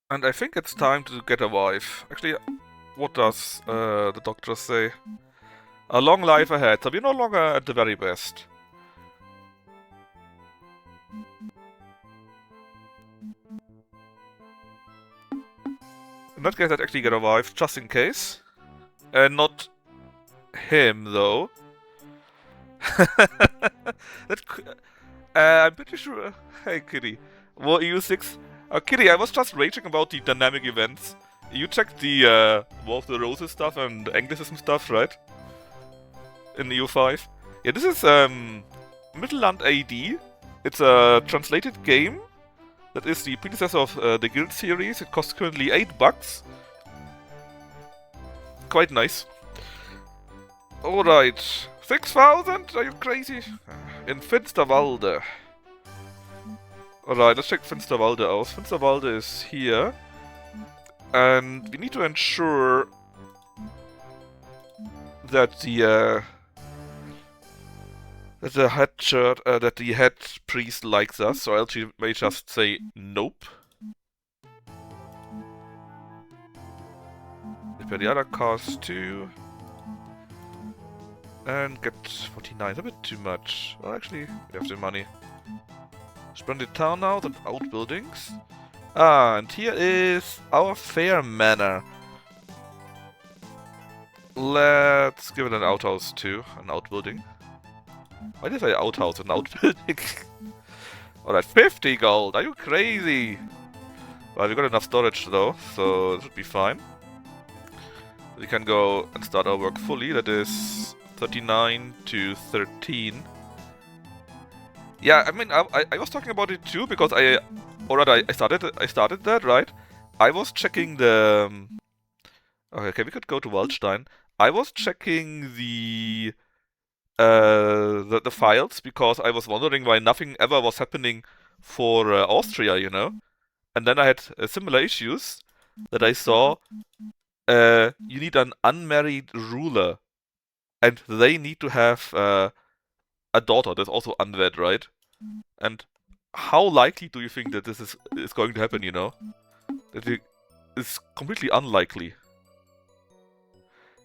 And I think it's time to get a wife. Actually, what does the doctor say? A long life ahead, so we're no longer at the very best. In that case, I'd actually get a wife, just in case. Not him, though. I'm pretty sure... Hey, Kitty. War EU6? Kitty, I was just raging about the dynamic events. You checked the War of the Roses stuff and Anglicism stuff, right? In EU5. Yeah, this is Mittelland AD. It's a translated game. That is the predecessor of the Guild series. It costs currently $8. Quite nice. Alright. 6,000? Are you crazy? In Finsterwalde. Alright, let's check Finsterwalde out. Finsterwalde is here. And we need to ensure that the that the head that the head priest likes us, or else she may just say nope. Repair the other cars too. And get 49, a bit too much. Well, actually, we have the money. Splendid town now, then outbuildings. Ah, and here is our fair manor. Let's give it an outhouse too, an outbuilding. Why did I say outhouse, an outbuilding? Alright, 50 gold, are you crazy? Well, we got enough storage though, so it should be fine. We can go and start our work fully, that is 39 to 13. Yeah, I mean, I was talking about it too, because I started that, right? I was checking the... okay, we could go to Waldstein. I was checking the files, because I was wondering why nothing ever was happening for Austria, you know? And then I had similar issues that I saw. You need an unmarried ruler, and they need to have a daughter that's also unwed, right? And how likely do you think that this is going to happen, you know? That it is completely unlikely.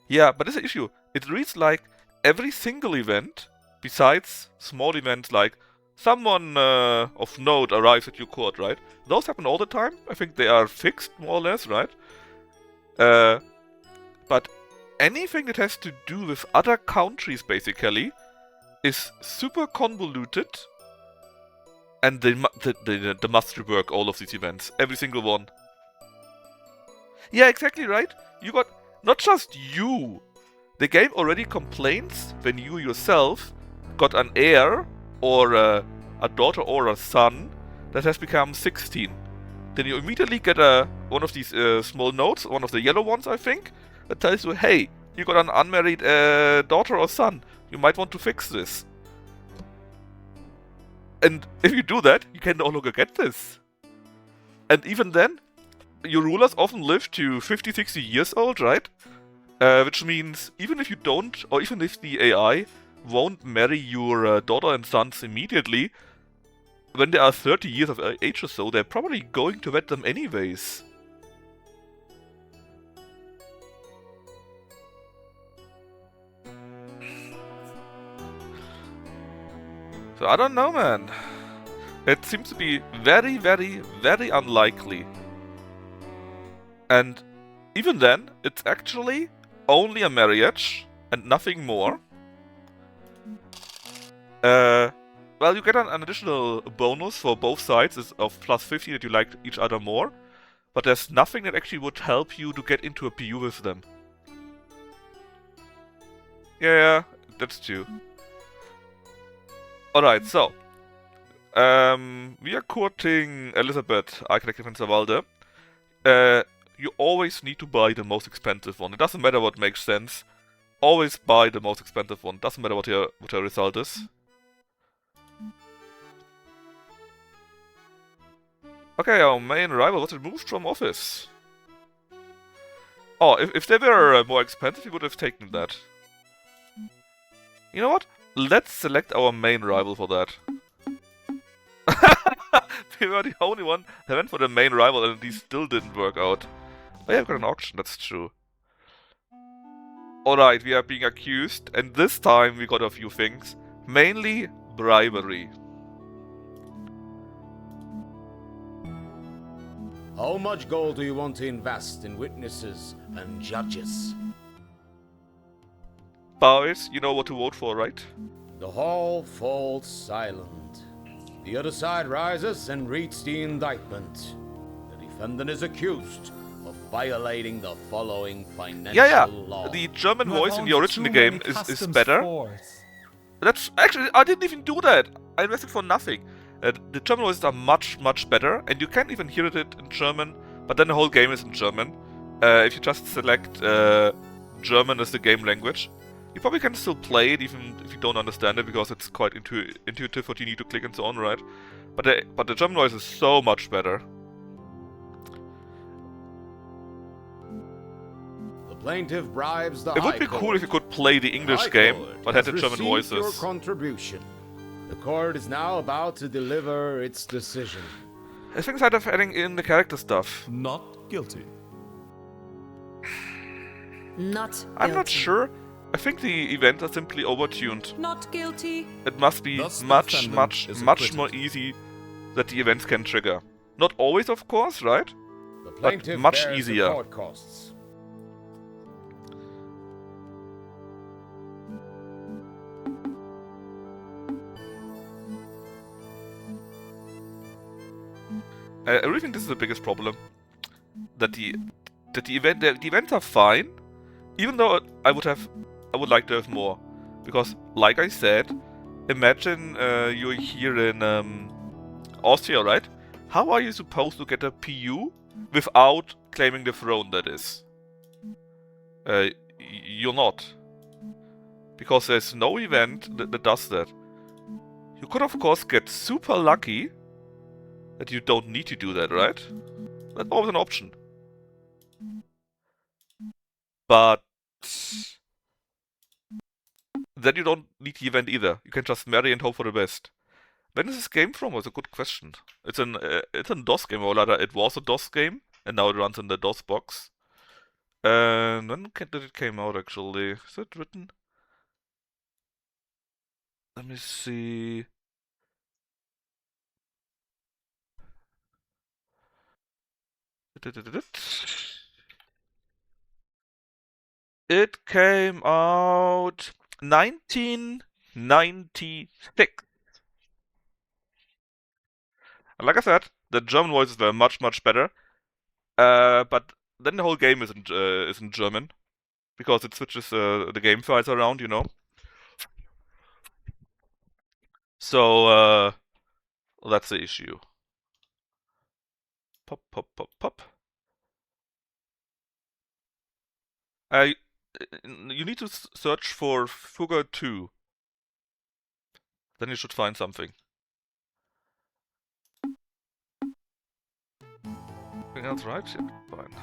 Yeah, but there's an issue. It reads like every single event, besides small events like someone of note arrives at your court, right? Those happen all the time. I think they are fixed, more or less, right? But anything that has to do with other countries, basically, is super convoluted, and they must rework all of these events, every single one. Yeah, exactly right. You got not just you. The game already complains when you yourself got an heir or a daughter or a son that has become 16. Then you immediately get one of these small notes, one of the yellow ones, I think, that tells you, hey, you got an unmarried daughter or son. You might want to fix this. And if you do that, you can no longer get this. And even then, your rulers often live to 50, 60 years old, right? Which means even if you don't, or even if the AI won't marry your daughter and sons immediately, when they are 30 years of age or so, they're probably going to wed them anyways. So I don't know, man. It seems to be very, very, very unlikely. And even then, it's actually only a marriage and nothing more. Well, you get an additional bonus for both sides of plus 50 that you like each other more. But there's nothing that actually would help you to get into a PU with them. Yeah, that's true. Alright, so. We are courting Elizabeth, Architect of Enserwalde. You always need to buy the most expensive one. It doesn't matter what makes sense. Always buy the most expensive one. Doesn't matter what your result is. Okay, our main rival was removed from office. Oh, if they were more expensive, we would have taken that. You know what? Let's select our main rival for that. We were the only one that went for the main rival and these still didn't work out. Oh yeah, I've got an auction, that's true. Alright, we are being accused, and this time we got a few things. Mainly bribery. How much gold do you want to invest in witnesses and judges? Boys, you know what to vote for, right? The hall falls silent. The other side rises and reads the indictment. The defendant is accused of violating the following financial law. The German You have voice in the owned original too game many is customs better. forts. That's actually, I didn't even do that. I invested for nothing. The German voices are much, much better, and you can even hear it in German, but then the whole game is in German. If you just select German as the game language, you probably can still play it even if you don't understand it, because it's quite intuitive what you need to click and so on, right? But the German voice is so much better. The plaintiff bribes the It would High be Court. cool if you could play the English High game, Court but had the has German received your voices. contribution. The court is now about to deliver its decision. I think instead of adding in the character stuff. Not guilty. Not I'm not guilty. sure. I think the events are simply overtuned. Not guilty. It must be Thus the much defendant is more acquitted. easy that the events can trigger. Not always, of course, right? The plaintiff much bears easier. the court costs. I really think this is the biggest problem. That the events are fine, even though I would like to have more, because like I said, imagine you're here in Austria, right? How are you supposed to get a PU without claiming the throne? That is, you're not, because there's no event that does that. You could of course get super lucky that you don't need to do that, right? That's always an option. But then you don't need the event either. You can just marry and hope for the best. When is this game from? Was a good question. It's a DOS game, or rather, it was a DOS game, and now it runs in the DOS box. And when did it came out actually? Is it written? Let me see. It came out 1996. And like I said, the German voices were much better. But then the whole game is in German, because it switches the game files around, you know. So that's the issue. Pop. You need to search for Fugger 2. Then you should find something. Anything else, right? Yeah, fine.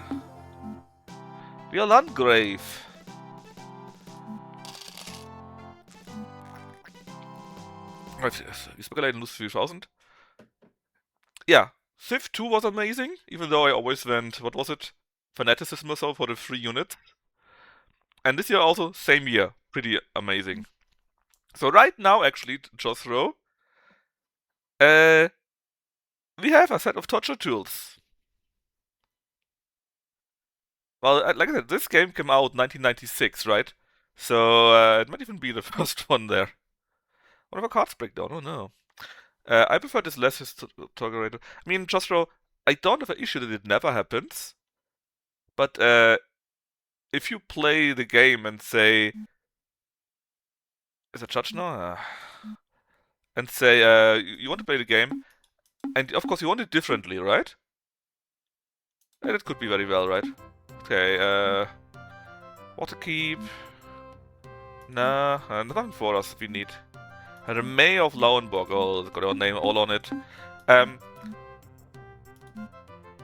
We are Landgrave. Right, yes. We speculate and lose 3000. Yeah, Civ 2 was amazing, even though I always went, what was it? Fanaticism or so for the 3 units. And this year also, same year. Pretty amazing. So right now, actually, Josro, we have a set of torture tools. Well, like I said, this game came out 1996, right? So it might even be the first one there. What if our cards break down? Oh no. I prefer this less historical. I mean, Josro, I don't have an issue that it never happens. But if you play the game and say, is it judge now? And say you want to play the game, and of course you want it differently, right? And it could be very well, right? Okay, water keep. Nah, nothing for us we need. And the Mayor of Lauenburg, oh, it's got our name all on it.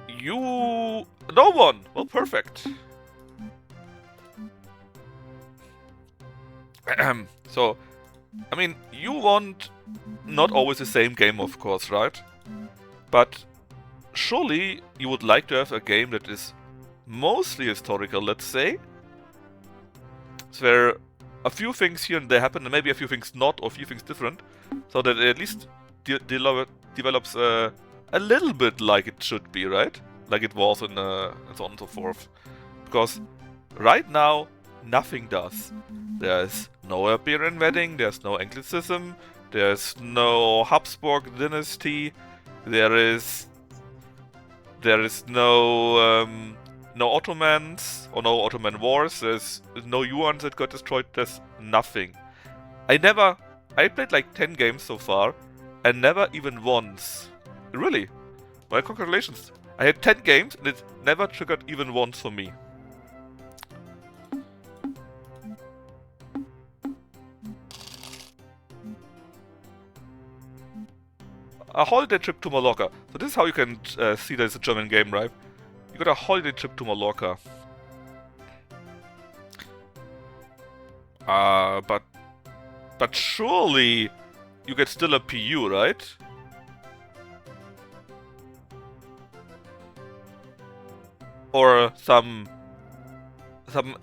You... No one! Well, perfect. So, I mean, you want not always the same game, of course, right? But surely you would like to have a game that is mostly historical, let's say. So where a few things here and there happen, and maybe a few things not, or a few things different, so that it at least develops a little bit like it should be, right? Like it was, and so on and so forth. Because right now, nothing does. There's no Iberian wedding, there's no Anglicism, there's no Habsburg dynasty, there is no Ottomans or no Ottoman wars. There's no Yuans that got destroyed. There's nothing. I played like 10 games so far, and never even once. Really? Well, congratulations. I had 10 games, and it never triggered even once for me. A holiday trip to Mallorca. So this is how you can see that it's a German game, right? You got a holiday trip to Mallorca. But surely you get still a PU, right? Or some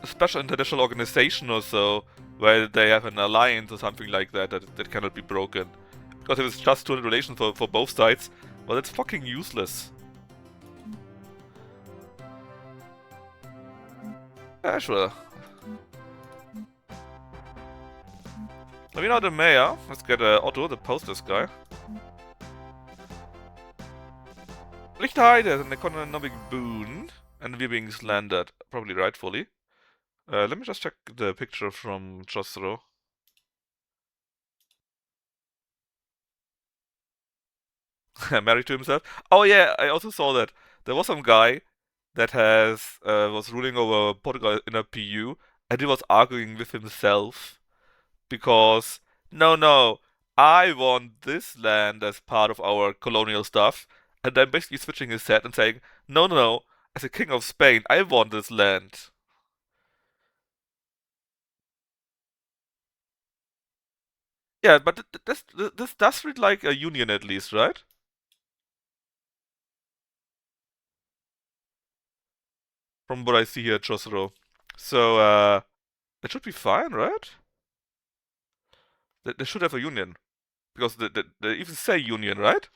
special international organization or so, where they have an alliance or something like that that cannot be broken. Because if it's just 200 relations for both sides, well, it's fucking useless. Yeah, sure. Maybe not the mayor. Let's get Otto, the posters guy. Lichterheit has an economic boon, and we're being slandered. Probably rightfully. Let me just check the picture from Josro. Married to himself? Oh yeah, I also saw that. There was some guy that was ruling over Portugal in a PU, and he was arguing with himself because no, I want this land as part of our colonial stuff, and then basically switching his head and saying, no, as a king of Spain, I want this land. Yeah, but this does read like a union at least, right? From what I see here at Josro. So, it should be fine, right? They should have a union. Because they even say union, right?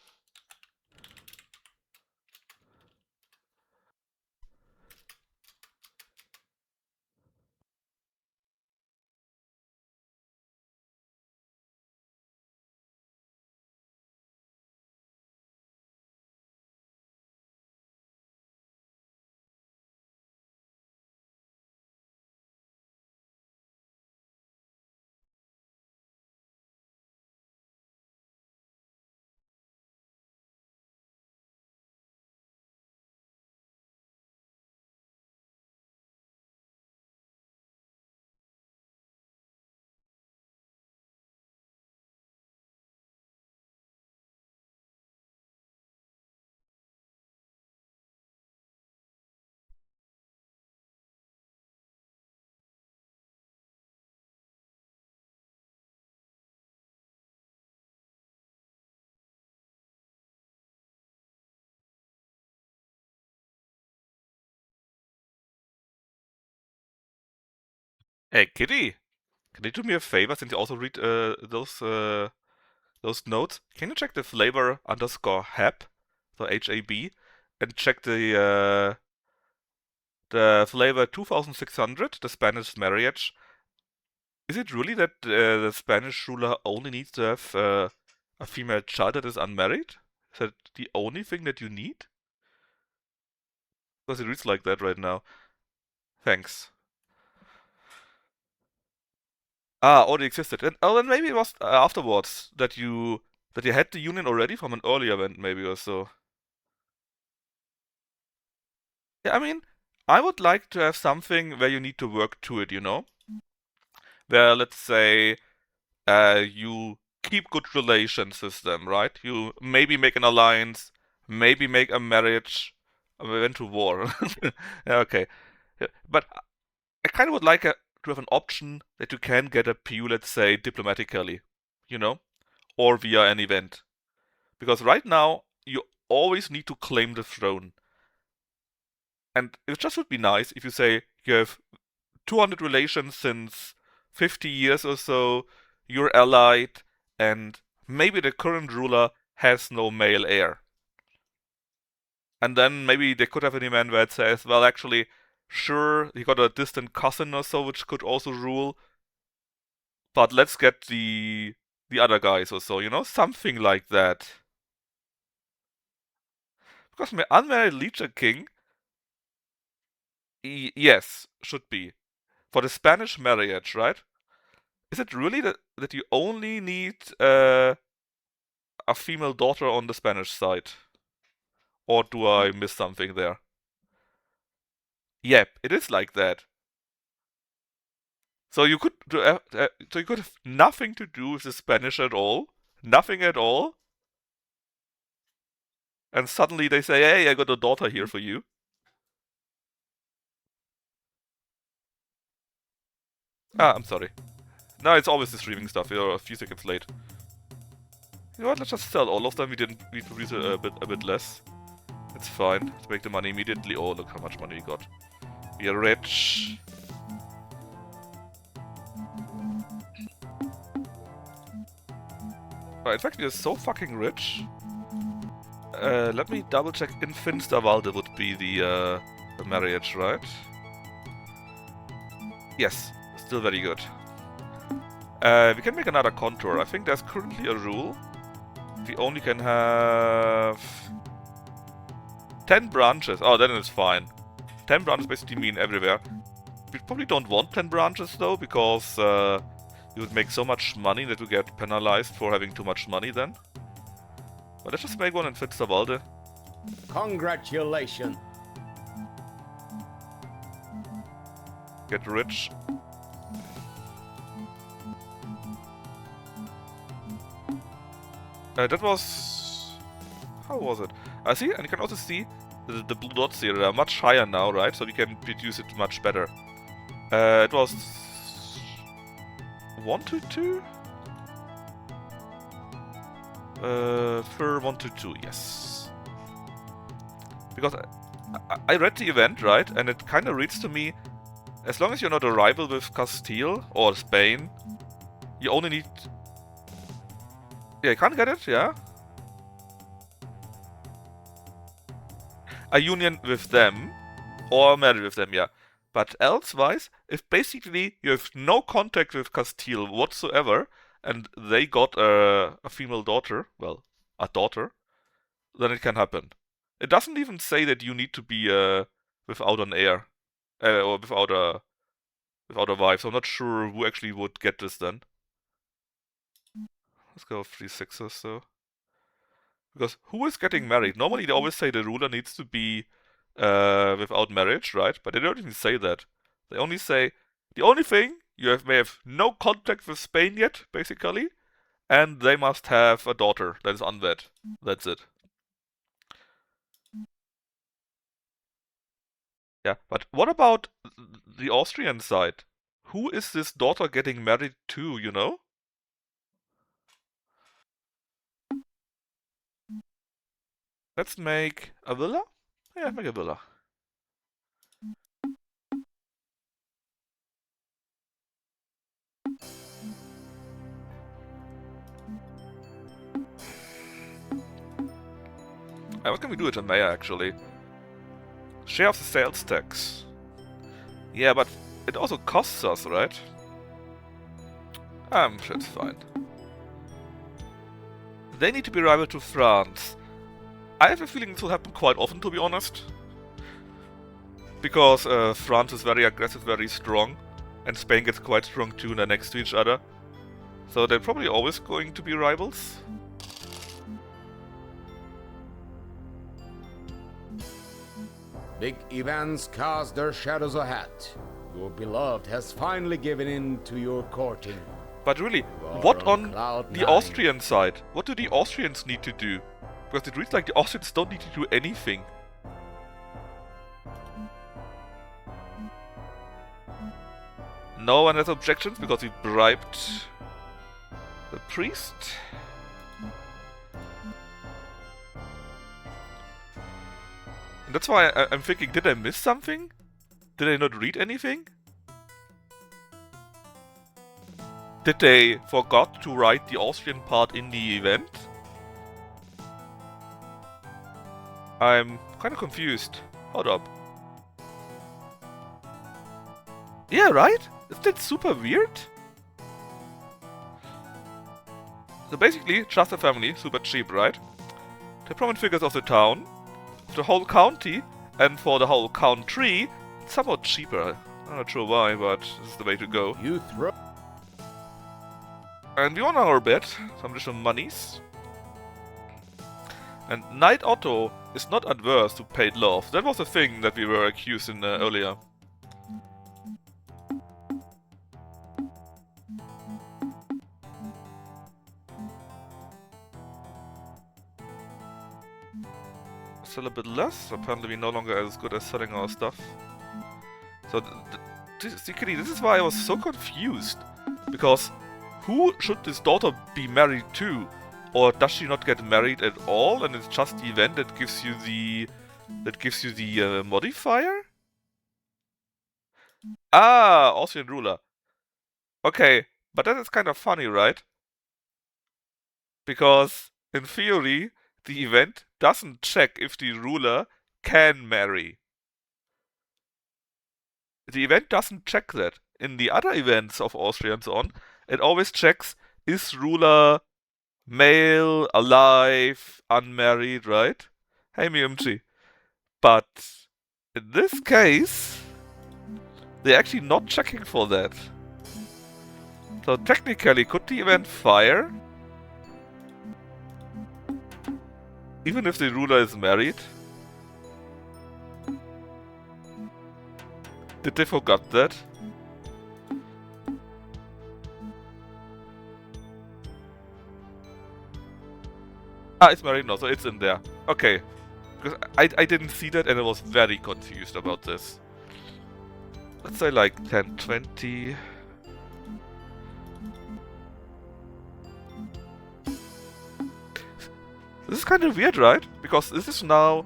Hey, Kitty! Can you do me a favor since you also read those notes? Can you check the flavor underscore HAB, so HAB, and check the flavor 2600, the Spanish marriage? Is it really that the Spanish ruler only needs to have a female child that is unmarried? Is that the only thing that you need? Because it reads like that right now. Thanks. Ah, already existed. And oh, then maybe it was afterwards that you had the union already from an earlier event, maybe or so. Yeah, I mean, I would like to have something where you need to work to it, you know? Where, let's say, you keep good relations with them, right? You maybe make an alliance, maybe make a marriage. We went to war. Yeah, okay. Yeah, but I kind of would like to have an option that you can get a PU, let's say, diplomatically, you know? Or via an event. Because right now, you always need to claim the throne. And it just would be nice if you say you have 200 relations since 50 years or so, you're allied, and maybe the current ruler has no male heir. And then maybe they could have an event where it says, well, actually, sure, he got a distant cousin or so, which could also rule, but let's get the other guys or so, you know? Something like that. Because my unmarried Legion King, yes, should be. For the Spanish marriage, right? Is it really that you only need a female daughter on the Spanish side? Or do I miss something there? Yep, it is like that. So you could have nothing to do with the Spanish at all, nothing at all, and suddenly they say, "Hey, I got a daughter here for you." Ah, I'm sorry. No, it's always the streaming stuff. You're a few seconds late. You know what? Let's just sell all of them. We produce a bit less. It's fine. Let's make the money immediately. Oh, look how much money we got. We are rich. In fact, we are so fucking rich. Let me double check. In Finsterwalde would be the marriage, right? Yes, still very good. We can make another contour. I think there's currently a rule. We only can have 10 branches. Oh, then it's fine. 10 branches basically mean everywhere. We probably don't want 10 branches though, because you would make so much money that you get penalized for having too much money then. But let's just make one in Finsterwalde. Congratulations. Get rich. That was... How was it? I see, and you can also see the blue dots here. They are much higher now, right? So we can produce it much better. It was... 1 to 2? For 1 to 2, yes. Because I read the event, right? And it kind of reads to me, as long as you're not a rival with Castile or Spain, you only need... Yeah, you can't get it, yeah? A union with them, or marry with them, yeah. But elsewise, if basically you have no contact with Castile whatsoever, and they got a female daughter, well, a daughter, then it can happen. It doesn't even say that you need to be without an heir, or without a wife, so I'm not sure who actually would get this then. Let's go 3 6s, so. Because who is getting married? Normally they always say the ruler needs to be without marriage, right? But they don't even say that. They only say, the only thing, may have no contact with Spain yet, basically, and they must have a daughter that is unwed. That's it. Yeah, but what about the Austrian side? Who is this daughter getting married to, you know? Let's make a villa? Yeah, make a villa. What can we do with a mayor, actually? Share of the sales tax. Yeah, but it also costs us, right? Sure, it's fine. They need to be rival to France. I have a feeling this will happen quite often, to be honest. Because France is very aggressive, very strong. And Spain gets quite strong too, and they're next to each other. So they're probably always going to be rivals. Big events cast their shadows ahead. Your beloved has finally given in to your courting. But really, You're what on the 9. Austrian side? What do the Austrians need to do? Because it reads like the Austrians don't need to do anything. No one has objections because we bribed the priest. And that's why I'm thinking, did I miss something? Did I not read anything? Did they forgot to write the Austrian part in the event? I'm kind of confused. Hold up. Yeah, right? Isn't that super weird? So basically, just a family, super cheap, right? The prominent figures of the town, the whole county, and for the whole country, it's somewhat cheaper. I'm not sure why, but this is the way to go. You throw. And we won our bet, some additional monies. And Knight Otto is not adverse to paid love. That was a thing that we were accused in earlier. Sell a bit less. Apparently we're no longer as good as selling our stuff. So, secretly, this is why I was so confused. Because who should this daughter be married to? Or does she not get married at all, and it's just the event that gives you the modifier? Ah, Austrian ruler. Okay, but that is kind of funny, right? Because in theory, the event doesn't check if the ruler can marry. The event doesn't check that. In the other events of Austria and so on, it always checks, is ruler male, alive, unmarried, right? Hey, Miumchi. But in this case, they're actually not checking for that. So technically, could the event fire? Even if the ruler is married? Did they forget that? Ah, it's married now, so it's in there. Okay. Because I didn't see that and I was very confused about this. Let's say like 10, 20... This is kind of weird, right? Because this is now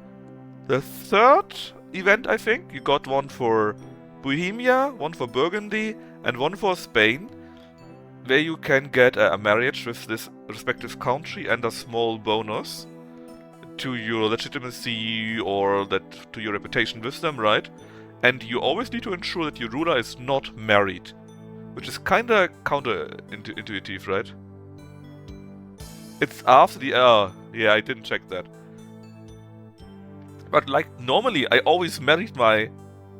the third event, I think. You got one for Bohemia, one for Burgundy, and one for Spain, where you can get a marriage with this respective country and a small bonus to your legitimacy or that to your reputation with them, right? And you always need to ensure that your ruler is not married, which is kinda counterintuitive, right? It's after the... yeah, I didn't check that. But like, normally I always married my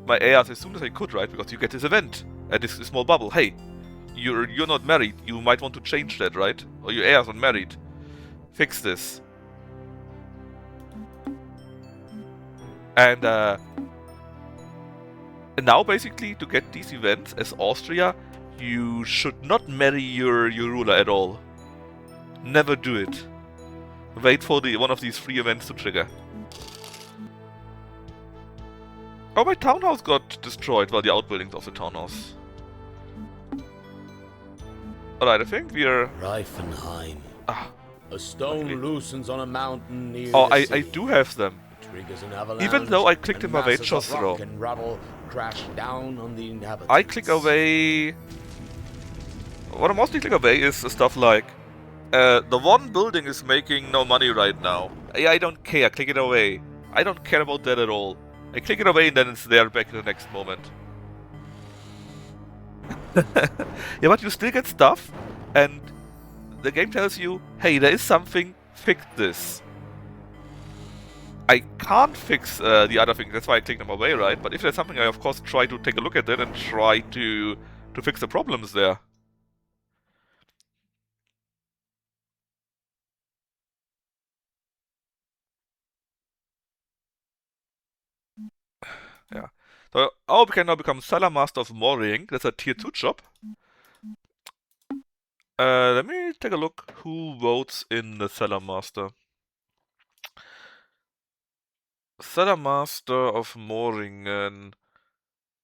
heirs as soon as I could, right? Because you get this event, this small bubble. Hey, you're not married, you might want to change that, right? Or your heirs are married. Fix this. And now basically to get these events as Austria, you should not marry your ruler at all. Never do it. Wait for one of these 3 events to trigger. Oh, my townhouse got destroyed, well, the outbuildings of the townhouse. Alright, I think we're... Reifenheim. Ah. A stone loosens on a mountain near Oh, the I sea. do have them. Triggers an avalanche, Even though I clicked and in my masses Wage of rock throw. and rubble crash down on the inhabitants. I click away... What I mostly click away is stuff like... the one building is making no money right now. Yeah, I don't care, click it away. I don't care about that at all. I click it away and then it's there back in the next moment. Yeah, but you still get stuff, and the game tells you, hey, there is something, fix this. I can't fix the other thing, that's why I click them away, right? But if there's something, I of course try to take a look at it and try to fix the problems there. Yeah. So, we can now become Cellar Master of Mooring. That's a tier 2 job. Let me take a look who votes in the Cellar Master. Cellar Master of Mooringen.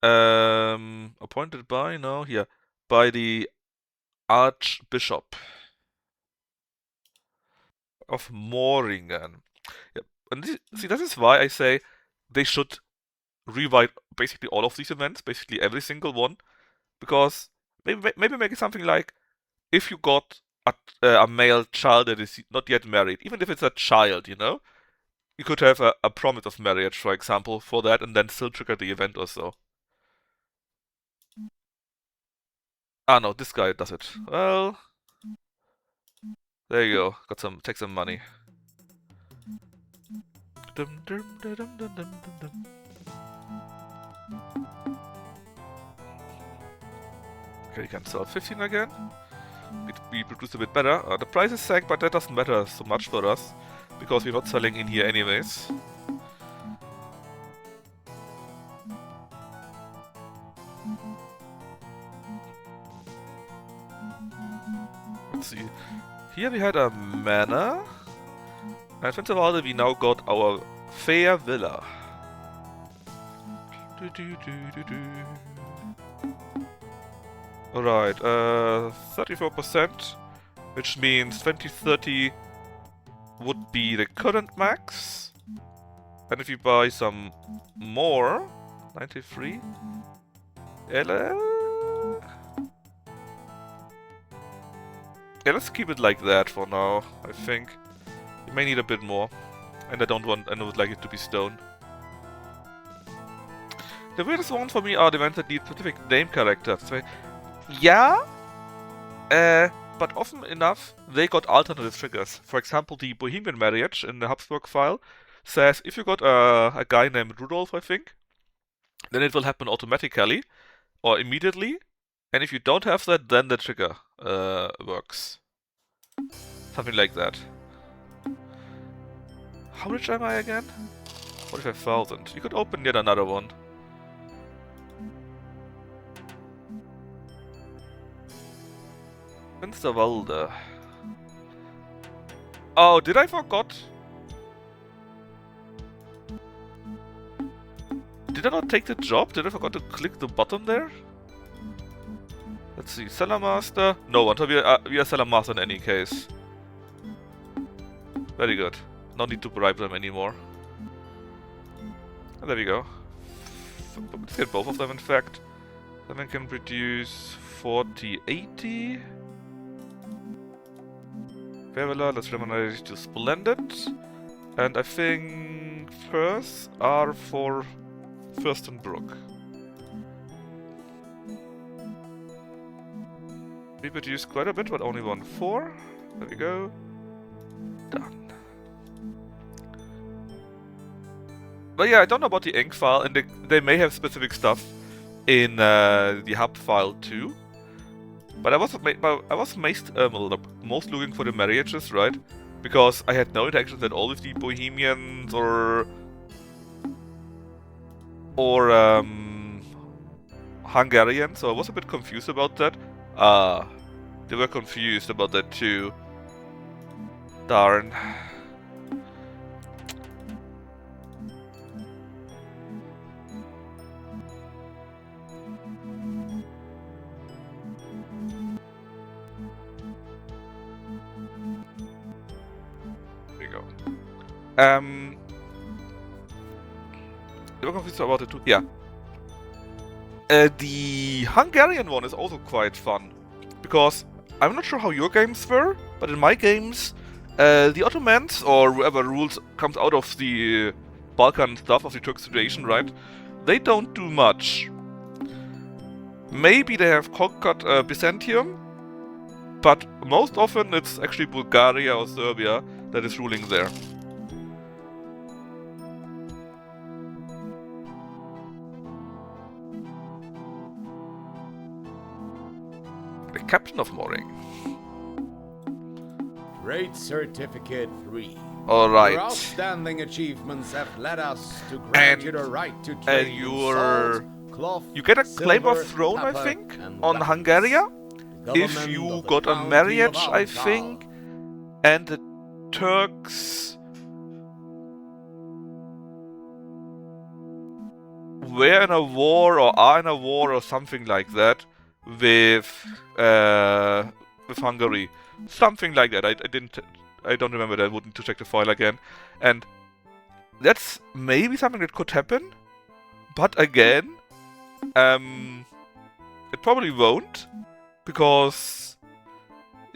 Appointed by, no, here. By the Archbishop of Mooringen. Yep. And see, that is why I say they should rewrite basically all of these events, basically every single one, because maybe make it something like, if you got a male child that is not yet married, even if it's a child, you know, you could have a promise of marriage, for example, for that, and then still trigger the event or so. Ah, no, this guy does it. Well, there you go. Take some money. Dum, dum, dum, dum, dum, dum, dum. Okay, you can sell 15 again. We produce a bit better. The price is sank, but that doesn't matter so much for us, because we're not selling in here anyways. Let's see. Here we had a manor. And since a while we now got our fair villa. Alright, 34%, which means 2030 would be the current max. And if you buy some more, 93. Yeah, let's keep it like that for now, I think. You may need a bit more. And I would like it to be stone. The weirdest ones for me are the ones that need specific name characters. So, yeah, but often enough they got alternative triggers. For example, the Bohemian marriage in the Habsburg file says if you got a guy named Rudolf, I think, then it will happen automatically or immediately. And if you don't have that, then the trigger works. Something like that. How rich am I again? 45,000. You could open yet another one. Finsterwalde. Oh, did I forgot? Did I not take the job? Did I forgot to click the button there? Let's see, Cellar Master. No, until we are Cellar Master in any case. Very good. No need to bribe them anymore. And there we go. Let's get both of them, in fact. Then we can produce 40, 80. Favela, let's remember to Splendid. And I think first are for Fürstenbruck. We produce quite a bit, but only 1-4. There we go. Done. But yeah, I don't know about the ink file, and they may have specific stuff in the hub file too. But I was most looking for the marriages, right? Because I had no interactions at all with the Bohemians or Hungarians, so I was a bit confused about that. They were confused about that too. Darn. There you go. They were confused about it too. Yeah. The Hungarian one is also quite fun, because I'm not sure how your games were, but in my games, the Ottomans, or whoever rules comes out of the Balkan stuff, of the Turk situation, right? They don't do much. Maybe they have conquered Byzantium, but most often it's actually Bulgaria or Serbia that is ruling there. The Captain of Mooring. Trade Certificate 3. Alright. Your outstanding achievements have led us to grant you the right to trade in salt, cloth, you get a claim silver, of throne, I copper, think, and on wax. Hungary. The If government you of the got a County marriage, of I Algal think, and the Turks were in a war or are in a war or something like that with Hungary, something like that. I don't remember that. I would need to check the file again, and that's maybe something that could happen, but again, it probably won't, because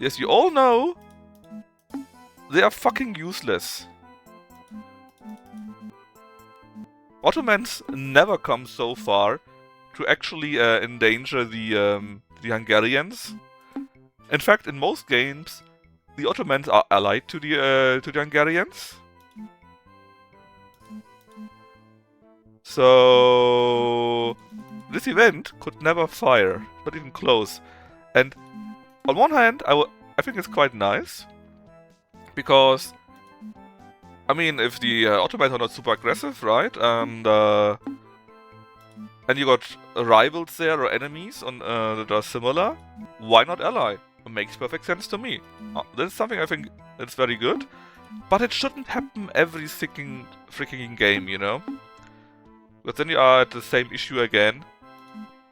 as you all know, they are fucking useless. Ottomans never come so far to actually endanger the Hungarians. In fact, in most games, the Ottomans are allied to the Hungarians. So this event could never fire, not even close. And on one hand, I think it's quite nice, because I mean, if the Ottomans are not super aggressive, right, and you got rivals there or enemies that are similar, why not ally? It makes perfect sense to me. This is something I think that's very good, but it shouldn't happen every freaking game, you know? Because then you are at the same issue again.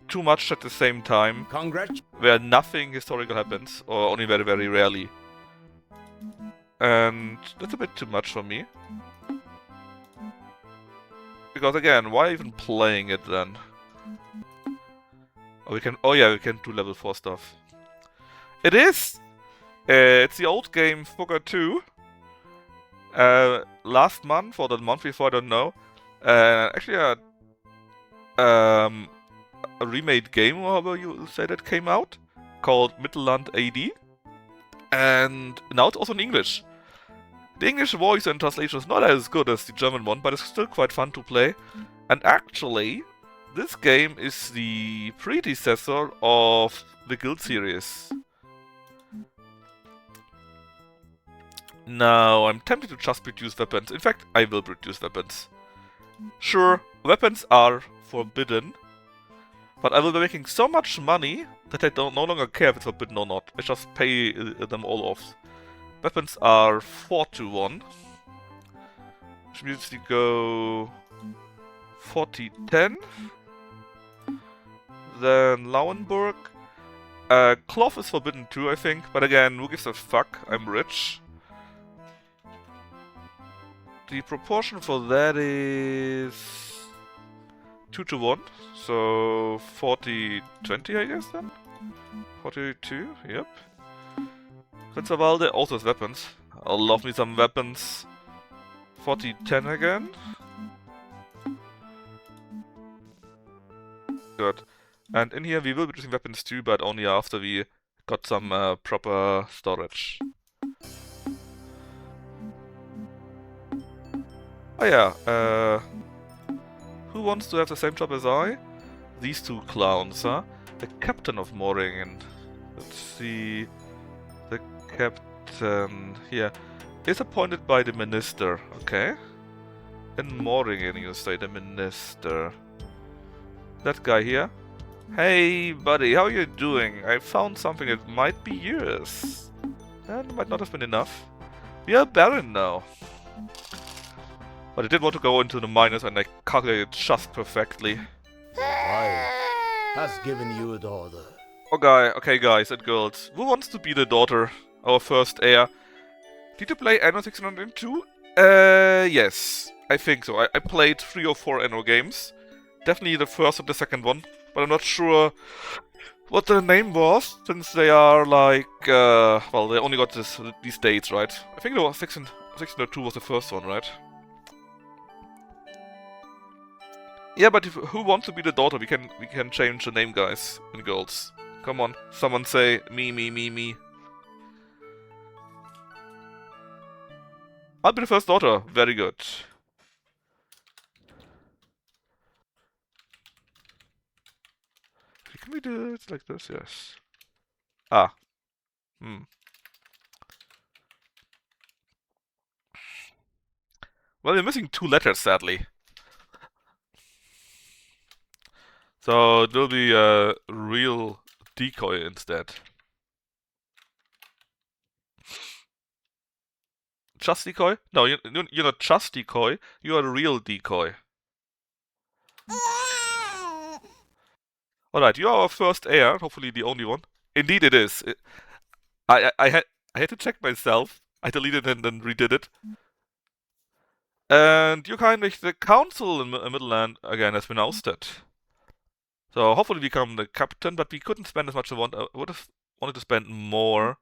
too much at the same time, where nothing historical happens, or only very, very rarely. And that's a bit too much for me. Because again, why even playing it then? Oh, we can. Oh yeah, we can do level 4 stuff. It is. It's the old game Fugger 2. Last month or the month before, I don't know. Actually, a remade game, or however you say that, came out, called Mittelland AD, and now it's also in English. The English voice and translation is not as good as the German one, but it's still quite fun to play. And actually, this game is the predecessor of the Guild series. Now, I'm tempted to just produce weapons. In fact, I will produce weapons. Sure, weapons are forbidden, but I will be making so much money that I no longer care if it's forbidden or not. I just pay them all off. Weapons are 4-1. Which means we go 40-10. Then Lauenburg. Cloth is forbidden too, I think. But again, who gives a fuck? I'm rich. The proportion for that is 2-1. So 40-20, I guess then? 42, yep. Prinzerwalde also has weapons. I'll love me some weapons. 40-10 again. Good. And in here we will be using weapons too, but only after we got some proper storage. Oh yeah, who wants to have the same job as I? These two clowns, huh? The captain of Moringen. Let's see... The captain here is appointed by the minister, okay? In Moringen, you say, the minister. That guy here. Hey, buddy, how are you doing? I found something that might be yours. And might not have been enough. We are barren now. But I did want to go into the minus and I calculated just perfectly. I has given you a daughter. Okay, guys and girls, who wants to be the daughter, our first heir? Did you play Anno 602? Yes, I think so. I played 3 or 4 Anno games. Definitely the first and the second one, but I'm not sure what the name was, since they are like, well, they only got these dates, right? I think it was 602 was the first one, right? Yeah, but who wants to be the daughter? We can change the name, guys and girls. Come on, someone say me. I'll be the first daughter. Very good. Can we do it like this? Yes. Ah. Well, we're missing 2 letters, sadly. So it will be a real decoy instead. Just decoy? No, you're not just decoy. You are a real decoy. Alright, you are our first heir. Hopefully the only one. Indeed it is. I had to check myself. I deleted it and then redid it. And you the council in Mittelland again has been ousted. So hopefully we become the captain, but we couldn't spend as much as I want. I would have wanted to spend more.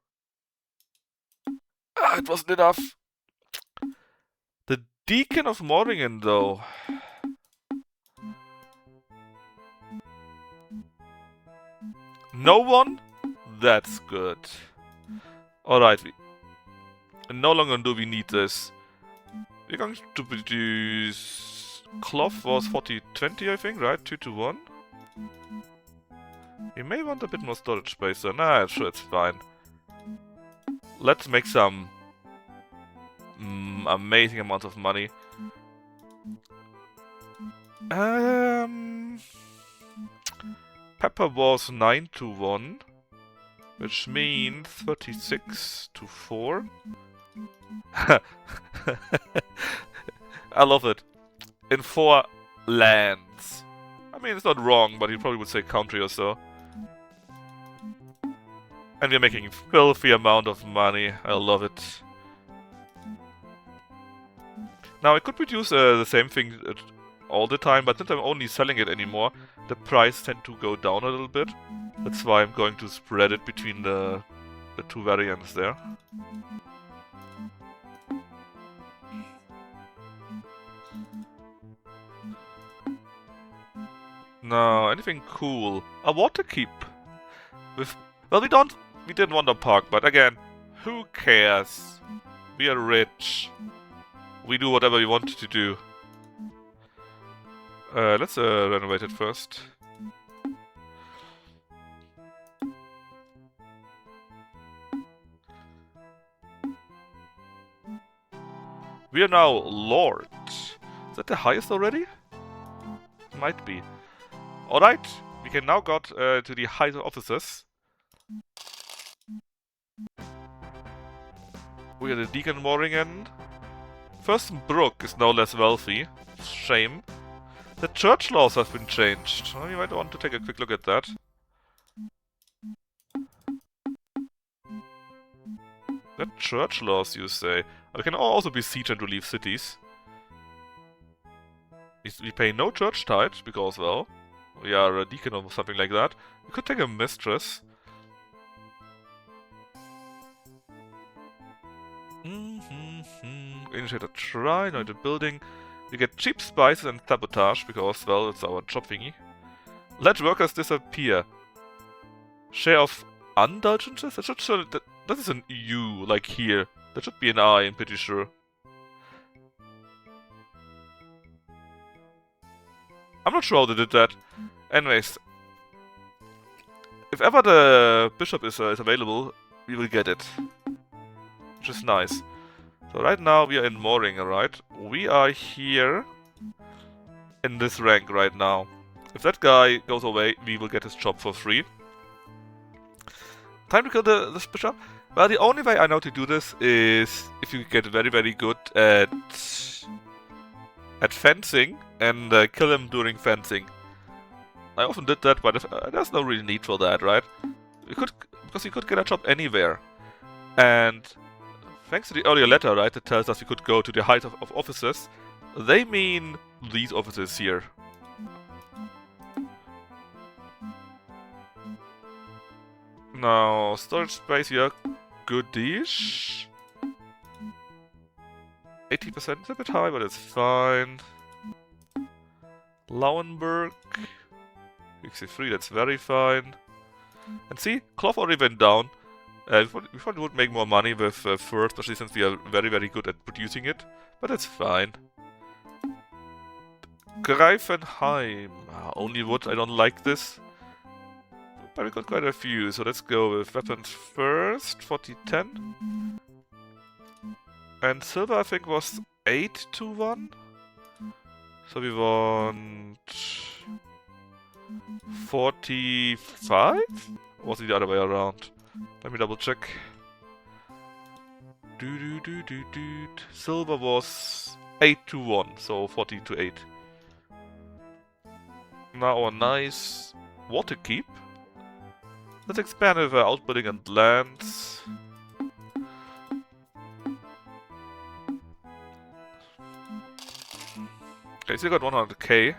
It wasn't enough. The Deacon of Moringen, though. No one? That's good. Alright, no longer do we need this. We're going to produce... Cloth was 40-20, I think, right? 2-1. We may want a bit more storage space, so nah, sure, it's fine. Let's make some amazing amounts of money. Pepper was 9-1, which means 36-4. I love it. In 4 lands. mean, it's not wrong, but he probably would say country or so. And we're making a filthy amount of money. I love it. Now, I could produce the same thing all the time, but since I'm only selling it anymore, the price tends to go down a little bit. That's why I'm going to spread it between the two variants there. No, anything cool. A water keep. With, well, we didn't want a park, but again, who cares? We are rich. We do whatever we want to do. Let's renovate it first. We are now Lord. Is that the highest already? Might be. Alright, we can now got to the highest offices. We are the Deacon Moringen. Fürstenbruck is now less wealthy. Shame. The church laws have been changed. Well, you might want to take a quick look at that. The church laws, you say? We can also besiege and relieve cities. We pay no church tithe, because, well, we are a deacon or something like that. We could take a mistress. Initiate a shrine or the building. We get cheap spices and sabotage, because, well, it's our job thingy. Let workers disappear. Share of indulgences? That is an U, like here. That should be an I, I'm pretty sure. I'm not sure how they did that. Anyways. If ever the bishop is available, we will get it. Which is nice. So right now we are in Mooring, alright? We are here in this rank right now. If that guy goes away, we will get his job for free. Time to kill this bishop? Well, the only way I know to do this is if you get very, very good at fencing and kill him during fencing. I often did that, but there's no real need for that, right? Because you could get a job anywhere. And thanks to the earlier letter, right, that tells us we could go to the height of offices, they mean these offices here. Now, storage space here, goodish. 80% is a bit high, but it's fine. Lauenburg, 63, that's very fine. And see, cloth already went down. We probably would make more money with fur, especially since we are very, very good at producing it. But it's fine. Greifenheim. Only wood, I don't like this. But we got quite a few, so let's go with weapons first. 40-10. And silver, I think, was 8-1. So we want 45? Or was it the other way around? Let me double check. Silver was 8-1, so 14-8. Now a nice water keep. Let's expand with outbuilding and lands. Okay, still got 100k.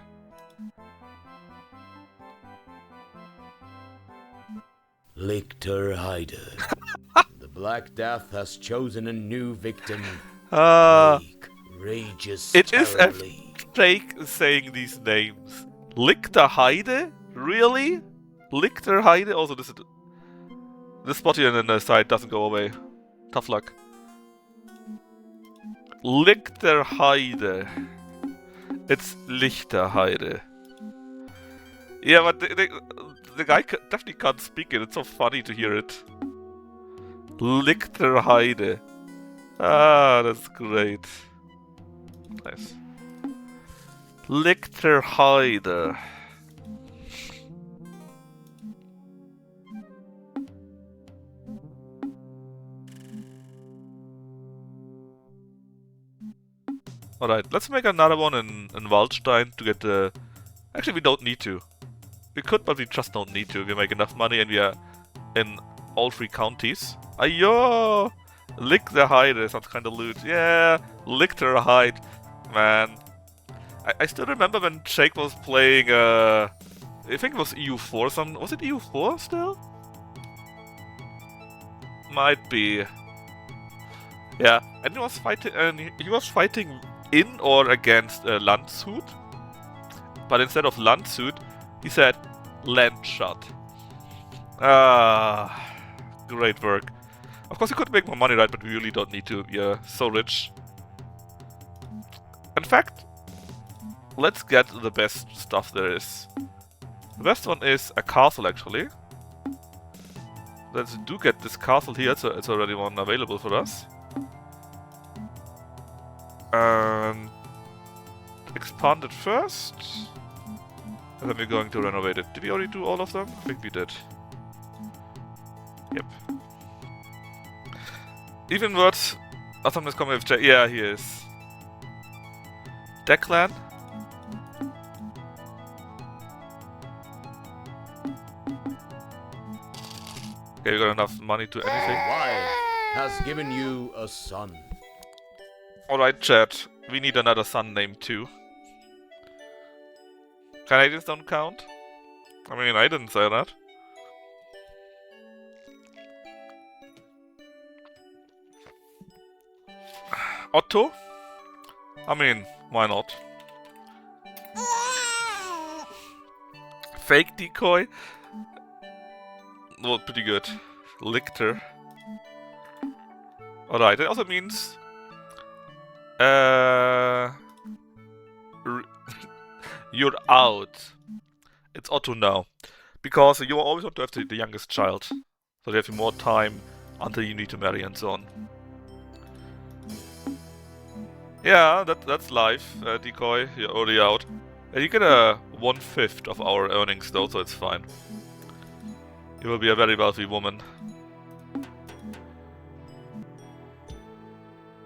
Lichterheide. The Black Death has chosen a new victim. Plague rages It is a terribly. fake saying these names. Lichterheide? Really? Lichterheide? Also, this spot here on the side doesn't go away. Tough luck. Lichterheide. It's Lichterheide. Yeah, but the guy definitely can't speak it. It's so funny to hear it. Lichterheide. Ah, that's great. Nice. Lichterheide. Alright, let's make another one in Waldstein to get the Actually, we don't need to. We could, but we just don't need to. We make enough money and we are in all 3 counties. Ayo! Lick the hide, that sounds kinda loot. Yeah, lick their hide. Man. I still remember when Jake was playing, I think it was EU4. Was it EU4 still? Might be. Yeah, and he was fighting in or against Landshut. But instead of Landshut, he said Landshut. Ah, great work. Of course, he could make more money, right? But we really don't need to. We are so rich. In fact, let's get the best stuff there is. The best one is a castle, actually. Let's do get this castle here. It's already one available for us. And expand it first. And then we're going to renovate it. Did we already do all of them? I think we did. Yep. Even words. Awesome is coming with J. Yeah, he is. Declan. Okay, we got enough money to anything. Wild has given you a son. Alright, chat. We need another son named too. Canadians don't count? I mean, I didn't say that. Otto? I mean, why not? Fake decoy? Well, pretty good. Lichter. Alright, that also means... you're out. It's Otto now. Because you always want to have the youngest child. So they have more time until you need to marry and so on. Yeah, that's life, decoy. You're already out. You get a 1/5 of our earnings though, so it's fine. You will be a very wealthy woman.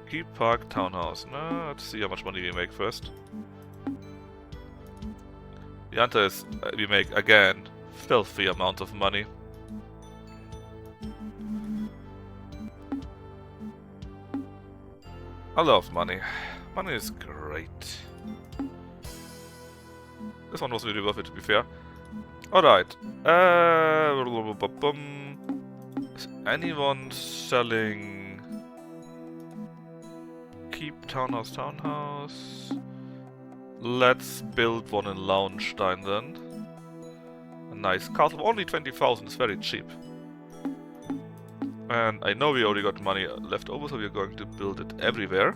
Keep Park Townhouse. No, let's see how much money we make first. The answer is we make, again, filthy amount of money. I love money. Money is great. This one was really worth it, to be fair. Alright. Is anyone selling... Keep townhouse. Let's build one in Launstein then. A nice castle. Only 20,000 is very cheap. And I know we already got money left over, so we're going to build it everywhere.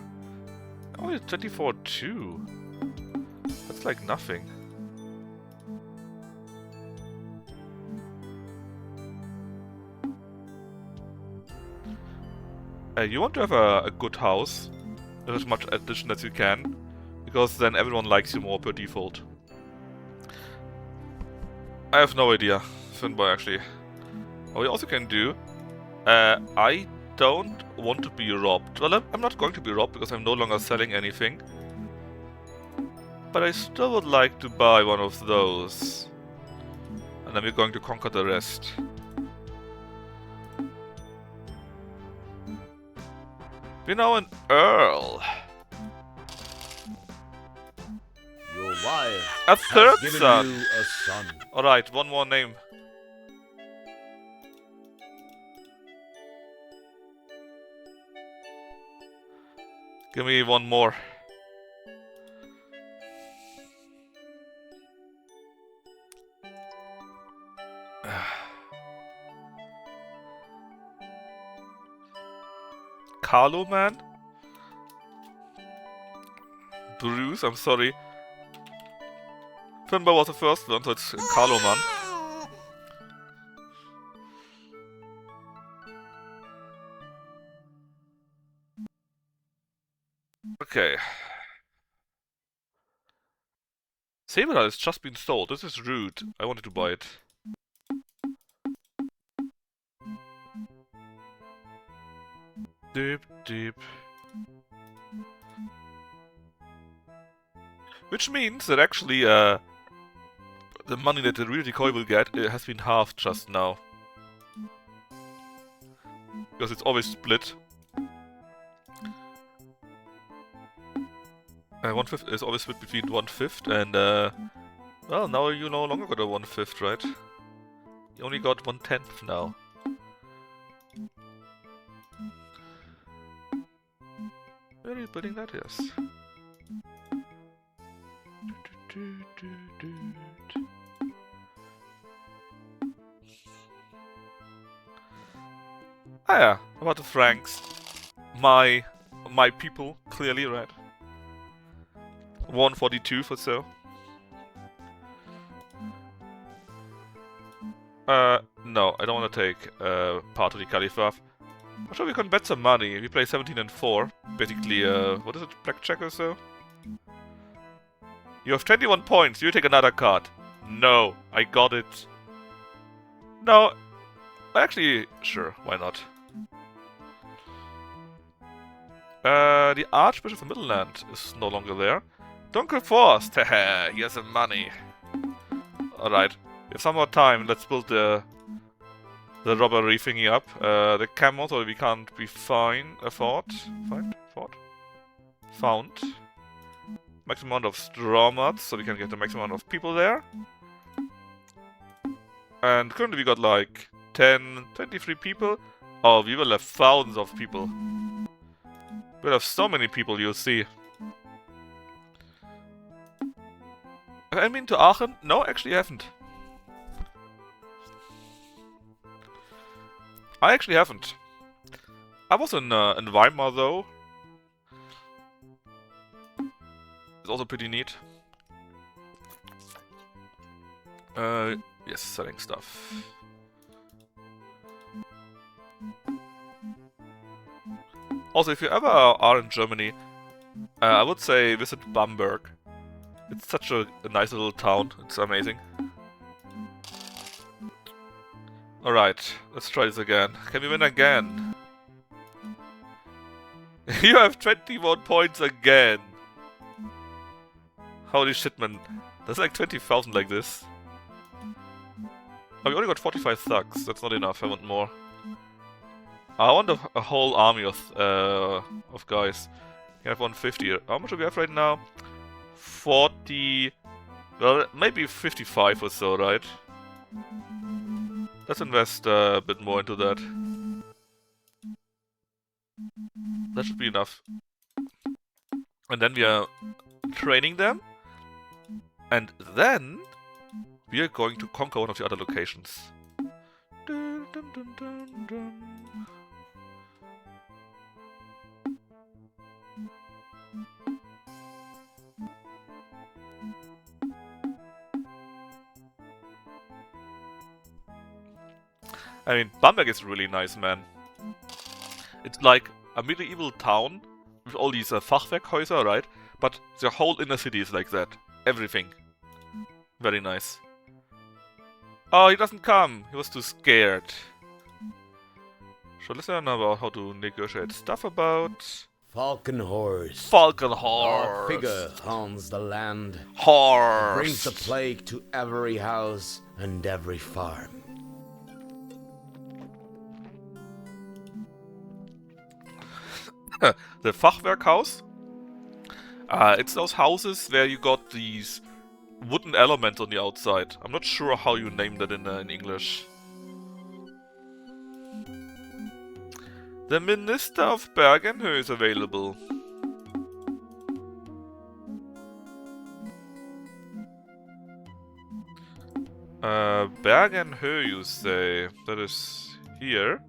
Oh, it's 24 too. That's like nothing. You want to have a good house, with as much addition as you can, because then everyone likes you more per default. I have no idea, Finboy actually. What we also can do, I don't want to be robbed. Well, I'm not going to be robbed because I'm no longer selling anything. But I still would like to buy one of those. And then we're going to conquer the rest. We're now an Earl. Your wife A third has given son. you a son. Alright, one more name. Give me one more. Carlo, man? Bruce, I'm sorry. Finbar was the first one, so it's Carlo, man. Okay. Saber has just been sold. This is rude. I wanted to buy it. Deep, deep. Which means that actually, the money that the real decoy will get has been halved just now. Because it's always split. 1/5 is always split between 1/5 and well, now you no longer got a 1/5, right? You only got 1/10 now. Where are you putting that? Yes. Ah yeah, about the Franks. My people, clearly, right? 142 for so. No, I don't want to take part of the Caliphate. I'm sure we can bet some money. We play 17 and 4. Basically, what is it? Blackjack or so? You have 21 points. You take another card. No, I got it. No, actually, sure, why not? The Archbishop of Mittelland is no longer there. Dunkel Forst, haha, he has some money. Alright, we have some more time. Let's build the robbery thingy up. The camel, so we can't be found. Maximum amount of straw mats, so we can get the maximum amount of people there. And currently we got like 10, 23 people. Oh, we will have thousands of people. We'll have so many people, you'll see. Have I been to Aachen? No, actually I haven't. I actually haven't. I was in Weimar though. It's also pretty neat. Yes, selling stuff. Also, if you ever are in Germany, I would say visit Bamberg. It's such a nice little town. It's amazing. Alright, let's try this again. Can we win again? You have 21 points again! Holy shit, man. There's like 20,000 like this. Oh, we only got 45 thugs. That's not enough. I want more. I want a whole army of guys. We have 150. How much do we have right now? 40... Well, maybe 55 or so, right? Let's invest a bit more into that. That should be enough. And then we are training them. And then we are going to conquer one of the other locations. Dun, dun, dun, dun, dun. I mean, Bamberg is really nice, man. It's like a medieval town with all these Fachwerkhäuser, right? But the whole inner city is like that. Everything. Very nice. Oh, he doesn't come. He was too scared. So let's learn about how to negotiate stuff about... Falkenhorst. Falkenhorst. Our figure haunts the land. Horse. Brings the plague to every house and every farm. The Fachwerkhaus. It's those houses where you got these wooden elements on the outside. I'm not sure how you name that in English. The Minister of Bergenhöhe is available. Bergenhöhe, you say? That is here.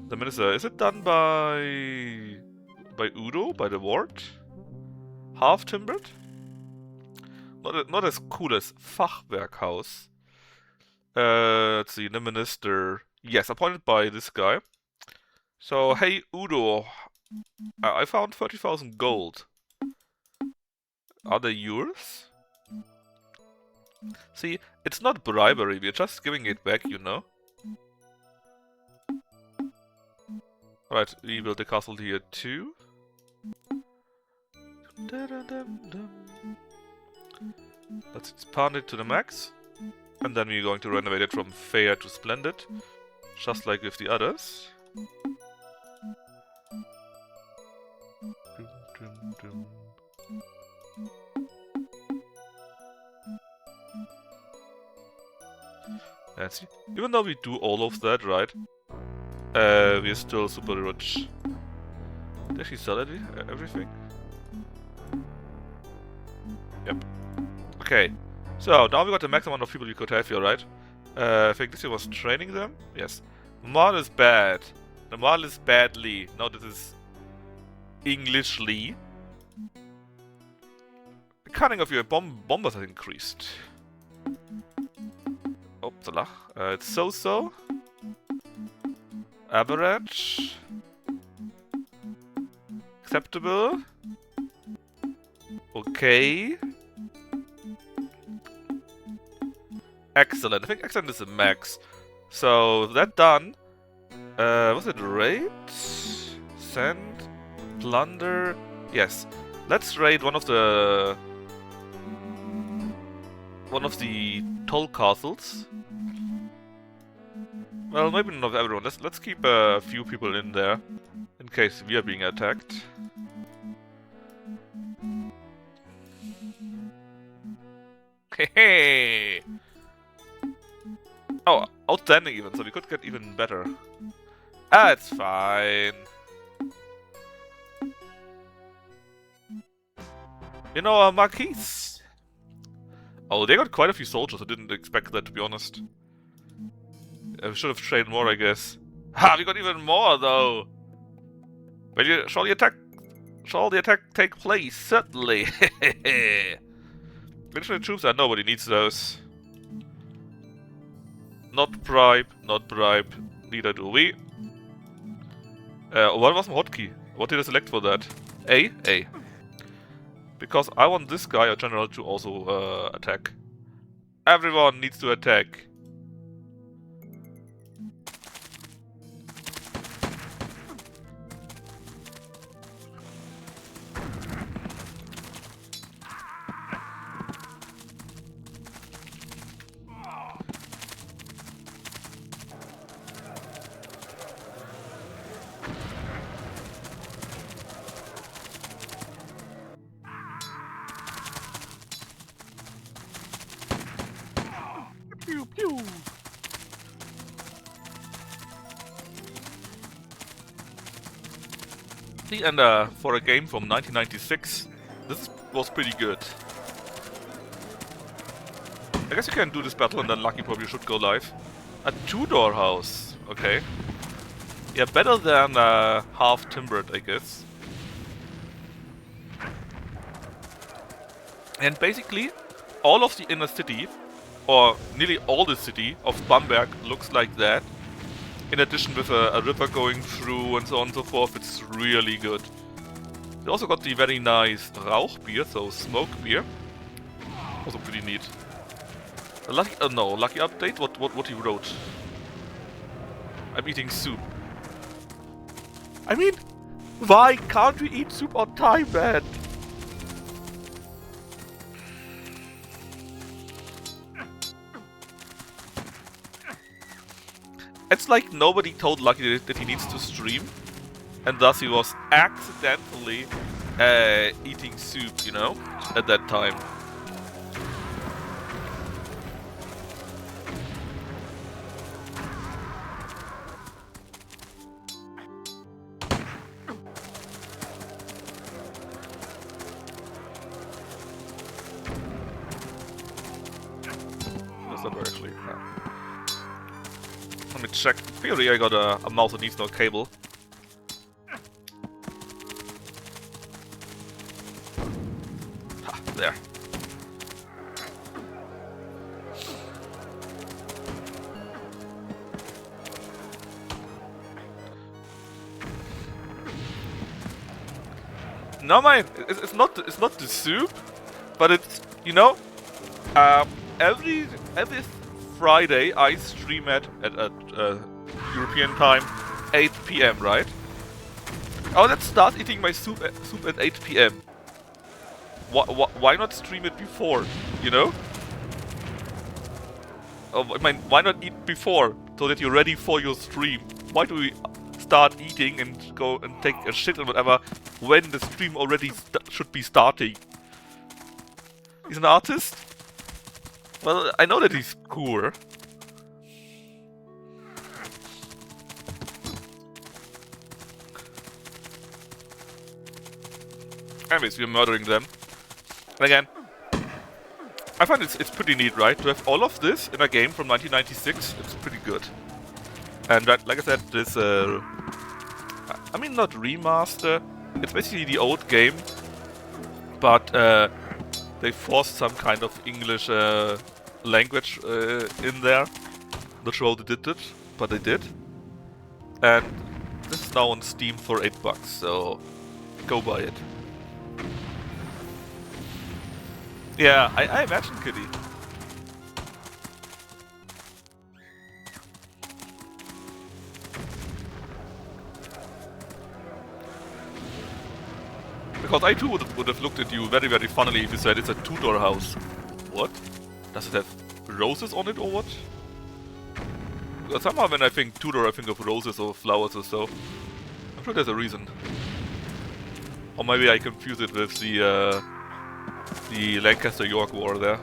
The Minister, is it done by Udo, by the ward? Half timbered? Not as cool as Fachwerkhaus. Let's see, the Minister. Yes, appointed by this guy. So, hey Udo, I found 30,000 gold. Are they yours? See, it's not bribery, we're just giving it back, you know. Alright, we build the castle here too. Let's expand it to the max. And then we're going to renovate it from fair to splendid. Just like with the others. Let's see. Even though we do all of that, right? We're still super rich. Did she sell everything? Yep. Okay. So, now we got the maximum amount of people we could have here, right? I think this year was training them? Yes. Normal is bad. Normal is badly. Now this is Englishly. The cunning of your bombers has increased. Upsala. It's so-so. Average. Acceptable. Okay. Excellent. I think excellent is a max. So, that done. Was it raid? Send? Plunder? Yes. Let's raid one of the toll castles. Well, maybe not everyone. Let's keep a few people in there in case we are being attacked. Hehe. Oh, outstanding even, so we could get even better. Ah, it's fine. You know, Marquise. Oh, they got quite a few soldiers. I didn't expect that, to be honest. We should have trained more, I guess. Ha! We got even more, though. Shall the attack take place? Certainly. Military troops? Nobody needs those. Not bribe, not bribe. Neither do we. What was my hotkey? What did I select for that? A? A. Because I want this guy, a general, to also attack. Everyone needs to attack. Pew pew. See, and for a game from 1996, this was pretty good. I guess you can do this battle and then Lucky probably should go live. A two-door house, okay. Yeah, better than half timbered, I guess. And basically, all of the inner city, or nearly all the city of Bamberg looks like that. In addition with a river going through and so on and so forth, it's really good. We also got the very nice Rauchbier, so smoke beer. Also pretty neat. Lucky update? What he wrote. I'm eating soup. I mean, why can't we eat soup on time, man? It's like nobody told Lucky that he needs to stream, and thus he was accidentally eating soup, you know, at that time. That's not actually. Let me check. Theory, I got a mouse that needs no cable. Ha, there. No, man, it's not the soup, but it's, you know, every Friday I stream at European time 8 PM, right? Oh, let's start eating my soup at 8 PM. Why not stream it before, you know? I mean, why not eat before, so that you're ready for your stream? Why do we start eating and go and take a shit and whatever when the stream already should be starting? He's an artist? Well, I know that he's poor. Anyways, we're murdering them. And again, I find it's pretty neat, right? To have all of this in a game from 1996, it's pretty good. And that, like I said, this, I mean, not remaster, it's basically the old game, but they forced some kind of English language in there. Not sure how they did it, but they did. And this is now on Steam for $8, so go buy it. Yeah, I imagine, Kitty. Because I too would have looked at you very, very funnily if you said it's a Tudor house. What? Does it have roses on it or what? Because somehow when I think Tudor, I think of roses or flowers or so. I'm sure there's a reason. Or maybe I confuse it with the Lancaster-York War there.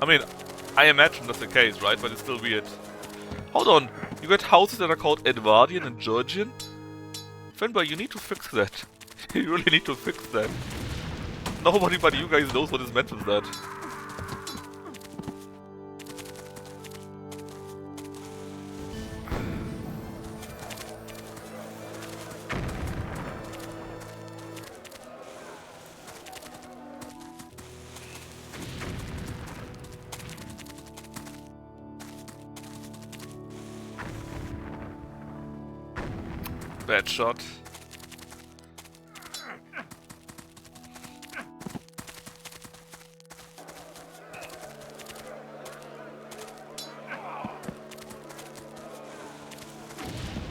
I mean, I imagine that's the case, right? But it's still weird. Hold on, you got houses that are called Edwardian and Georgian? Fenba, you need to fix that. You really need to fix that. Nobody but you guys knows what is meant with that. Bad shot.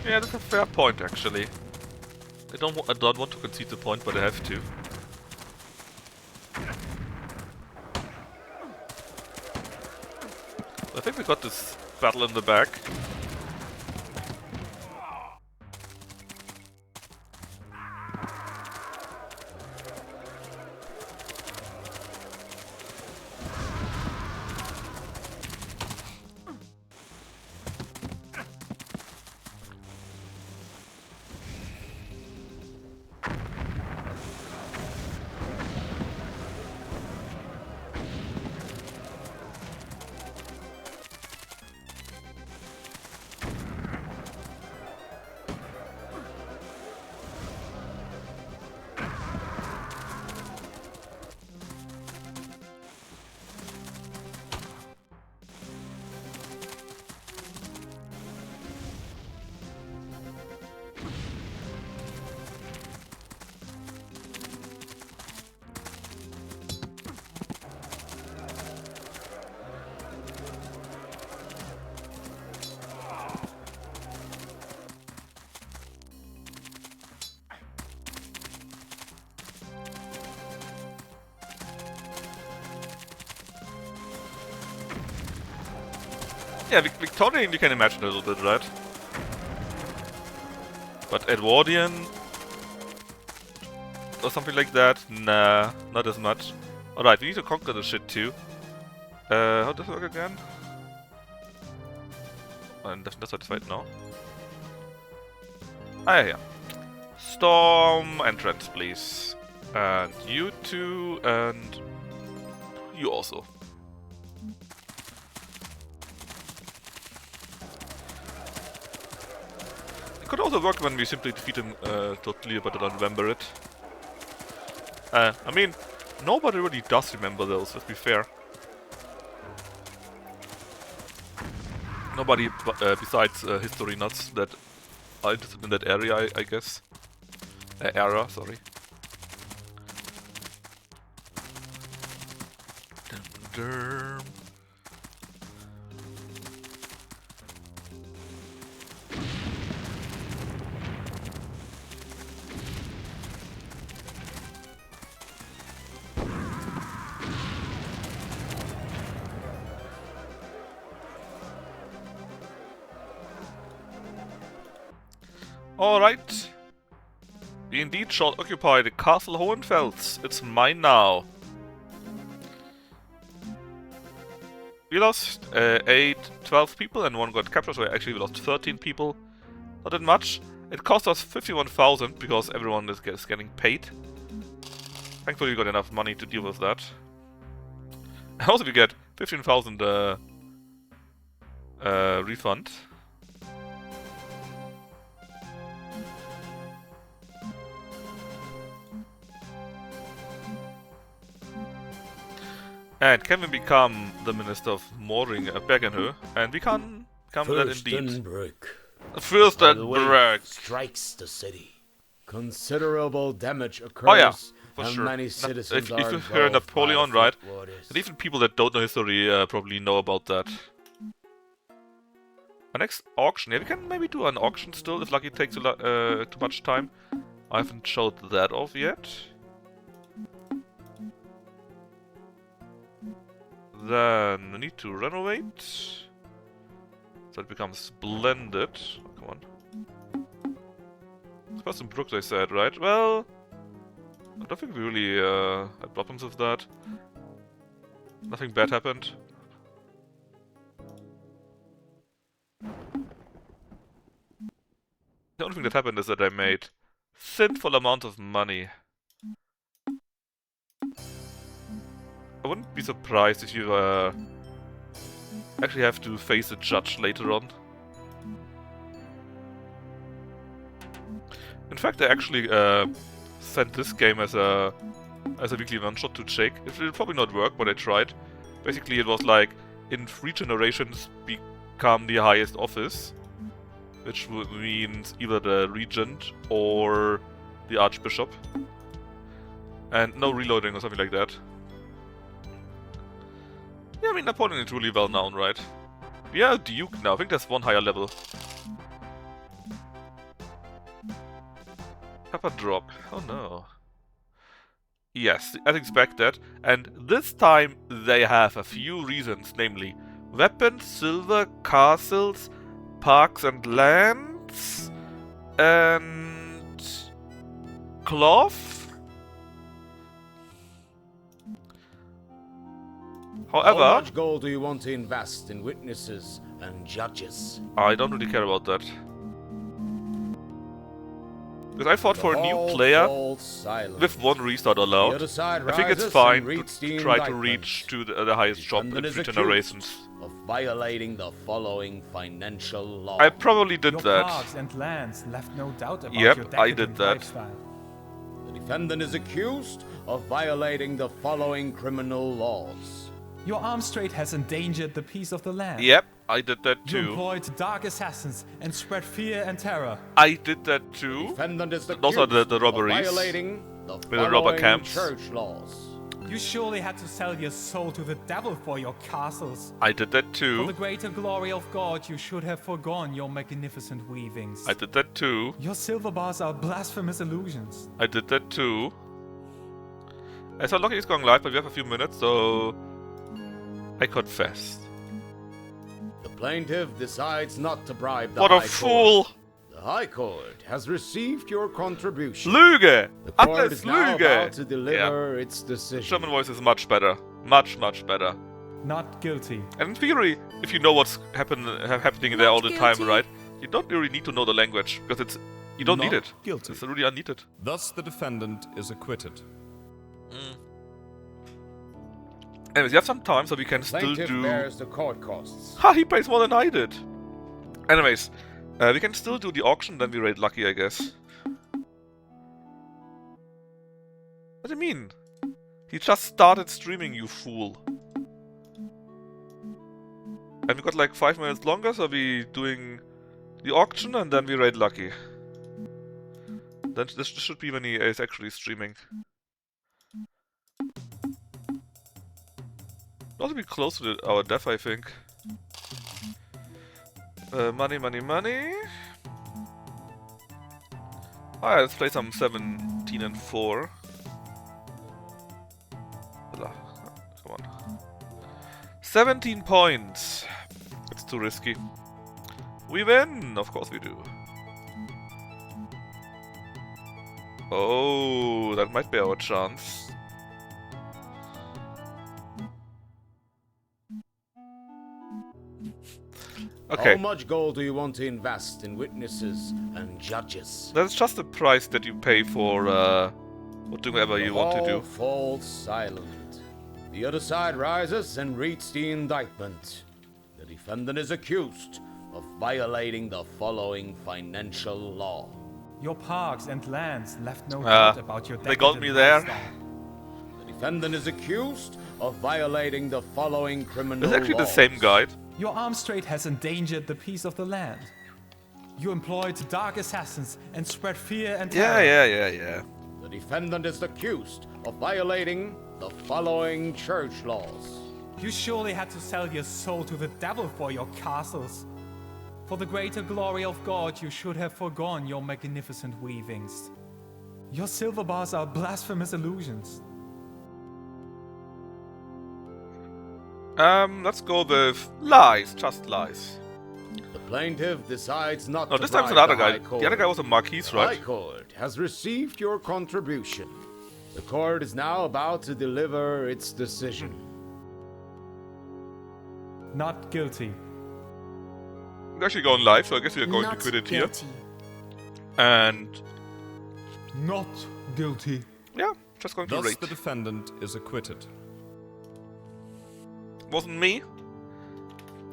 Yeah, that's a fair point, actually. I don't want to concede the point, but I have to. I think we got this battle in the back. Yeah, Victorian you can imagine a little bit, right? But Edwardian or something like that? Nah, not as much. Alright, we need to conquer the shit too. How does it work again? And that's satisfied now. Ah, yeah. Storm entrance, please. And you two, and you also. It could also work when we simply defeat him totally, but I don't remember it. I mean, nobody really does remember those, let's be fair. Nobody besides history nuts that are interested in that area, I guess. Era, sorry. Dum, dum. Alright. We indeed shall occupy the Castle Hohenfels. It's mine now. We lost 12 people and one got captured, so actually we lost 13 people. Not that much. It cost us 51,000 because everyone is getting paid. Thankfully we got enough money to deal with that. Also we get 15,000 refund. And can we become the Minister of Bergenhö? And we can become that indeed. Fürstenberg strikes the city. Considerable damage occurs. For and sure. Many citizens If are you hear engulfed Napoleon, by right? floodwaters. And even people that don't know history probably know about that. Our next auction, yeah, we can maybe do an auction still if lucky takes too much time. I haven't showed that off yet. Then we need to renovate. So it becomes splendid. Oh, come on. It's Preston Brooks, I said, right? Well, I don't think we really had problems with that. Nothing bad happened. The only thing that happened is that I made sinful amount of money. I wouldn't be surprised if you actually have to face a judge later on. In fact, I actually sent this game as a weekly one-shot to Jake. It will probably not work, but I tried. Basically, it was like, in 3 generations, become the highest office. Which means either the regent or the archbishop. And no reloading or something like that. Yeah, I mean, Napoleon is really well known, right? We are a duke now. I think there's one higher level. Pepper drop. Oh no. Yes, I expect that. And this time they have a few reasons, namely weapons, silver, castles, parks and lands, and cloth. However, how much gold do you want to invest in witnesses and judges? I don't really care about that. Because I fought for a new player with 1 restart allowed. I think it's fine to try to reach to the highest job in 3 generations. Of violating the following financial law. I probably did Your that. parks and lands left no doubt about Yep, your I decadent did that. lifestyle. The defendant is accused of violating the following criminal laws. Your arms trade has endangered the peace of the land. Yep, I did that You too. employed dark assassins and spread fear and terror. I did that too. Defendant is Those are the accused robberies. of violating the With the robber following camps. church laws. You surely had to sell your soul to the devil for your castles. I did that For too. the greater glory of God, you should have forgone your magnificent weavings. I did that too. Your silver bars are blasphemous illusions. I did that too. So lucky it's going live, but we have a few minutes, so I confess. The plaintiff decides not to bribe the What a High fool! Court. The High Court has received your contribution. Lüge! The court Alles is now about Lüge! to deliver its decision. German voice is much better. Much, much better. Not guilty. And in theory, if you know what's happening there all the time, guilty. right? You don't really need to know the language, because you don't need Not it. guilty. It's really unneeded. Thus, the defendant is acquitted. Anyways, you have some time, so we can still Plaintiff do... bears the court costs. Ha, he pays more than I did! Anyways, we can still do the auction, then we rate lucky, I guess. What do you mean? He just started streaming, you fool. And we got like 5 minutes longer, so we doing the auction and then we rate lucky. Then this should be when he is actually streaming. Also be close to our death, I think. Money, money, money. Alright, let's play some 17 and 4. Come on. 17 points. It's too risky. We win! Of course we do. Oh, that might be our chance. Okay. How much gold do you want to invest in witnesses and judges? That's just the price that you pay for doing whatever you want to do. All falls silent. The other side rises and reads the indictment. The defendant is accused of violating the following financial law. Your parks and lands left no doubt about your they got me there. The defendant is accused of violating the following criminal It's actually laws. the same guide. Your arms trade has endangered the peace of the land. You employed dark assassins and spread fear and terror. Yeah. The defendant is accused of violating the following church laws. You surely had to sell your soul to the devil for your castles. For the greater glory of God, you should have forgone your magnificent weavings. Your silver bars are blasphemous illusions. Let's go with lies, just lies. The plaintiff decides not No, to this time it's bribe another the guy. High Court. The other guy was a Marquis, The High right? Court has received your contribution. The court is now about to deliver its decision. Not guilty. We're actually going live, so I guess we are going Not to quit it guilty. here. And Not guilty. yeah, just going to Thus, rate. the defendant is acquitted. Wasn't me.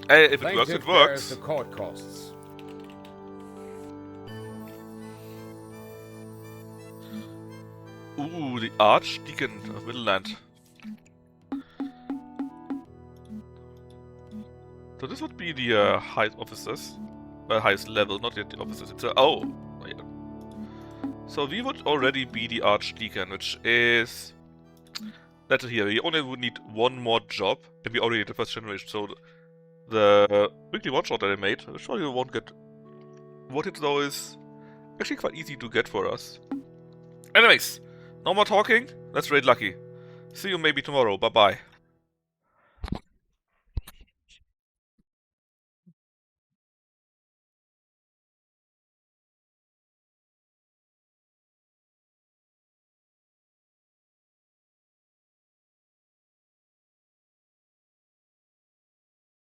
Hey, if it works, Plaintiff it bears works. the court costs. Ooh, the Archdeacon of Mittelland. So this would be the highest officers. Highest level, not yet the officers. It's oh, yeah. So we would already be the Archdeacon, which is... That's it here. We only would need one more job, and we already the first generation, so the weekly one-shot that I made, I'm sure you won't get voted, though, is actually quite easy to get for us. Anyways, no more talking, let's raid Lucky. See you maybe tomorrow, bye-bye.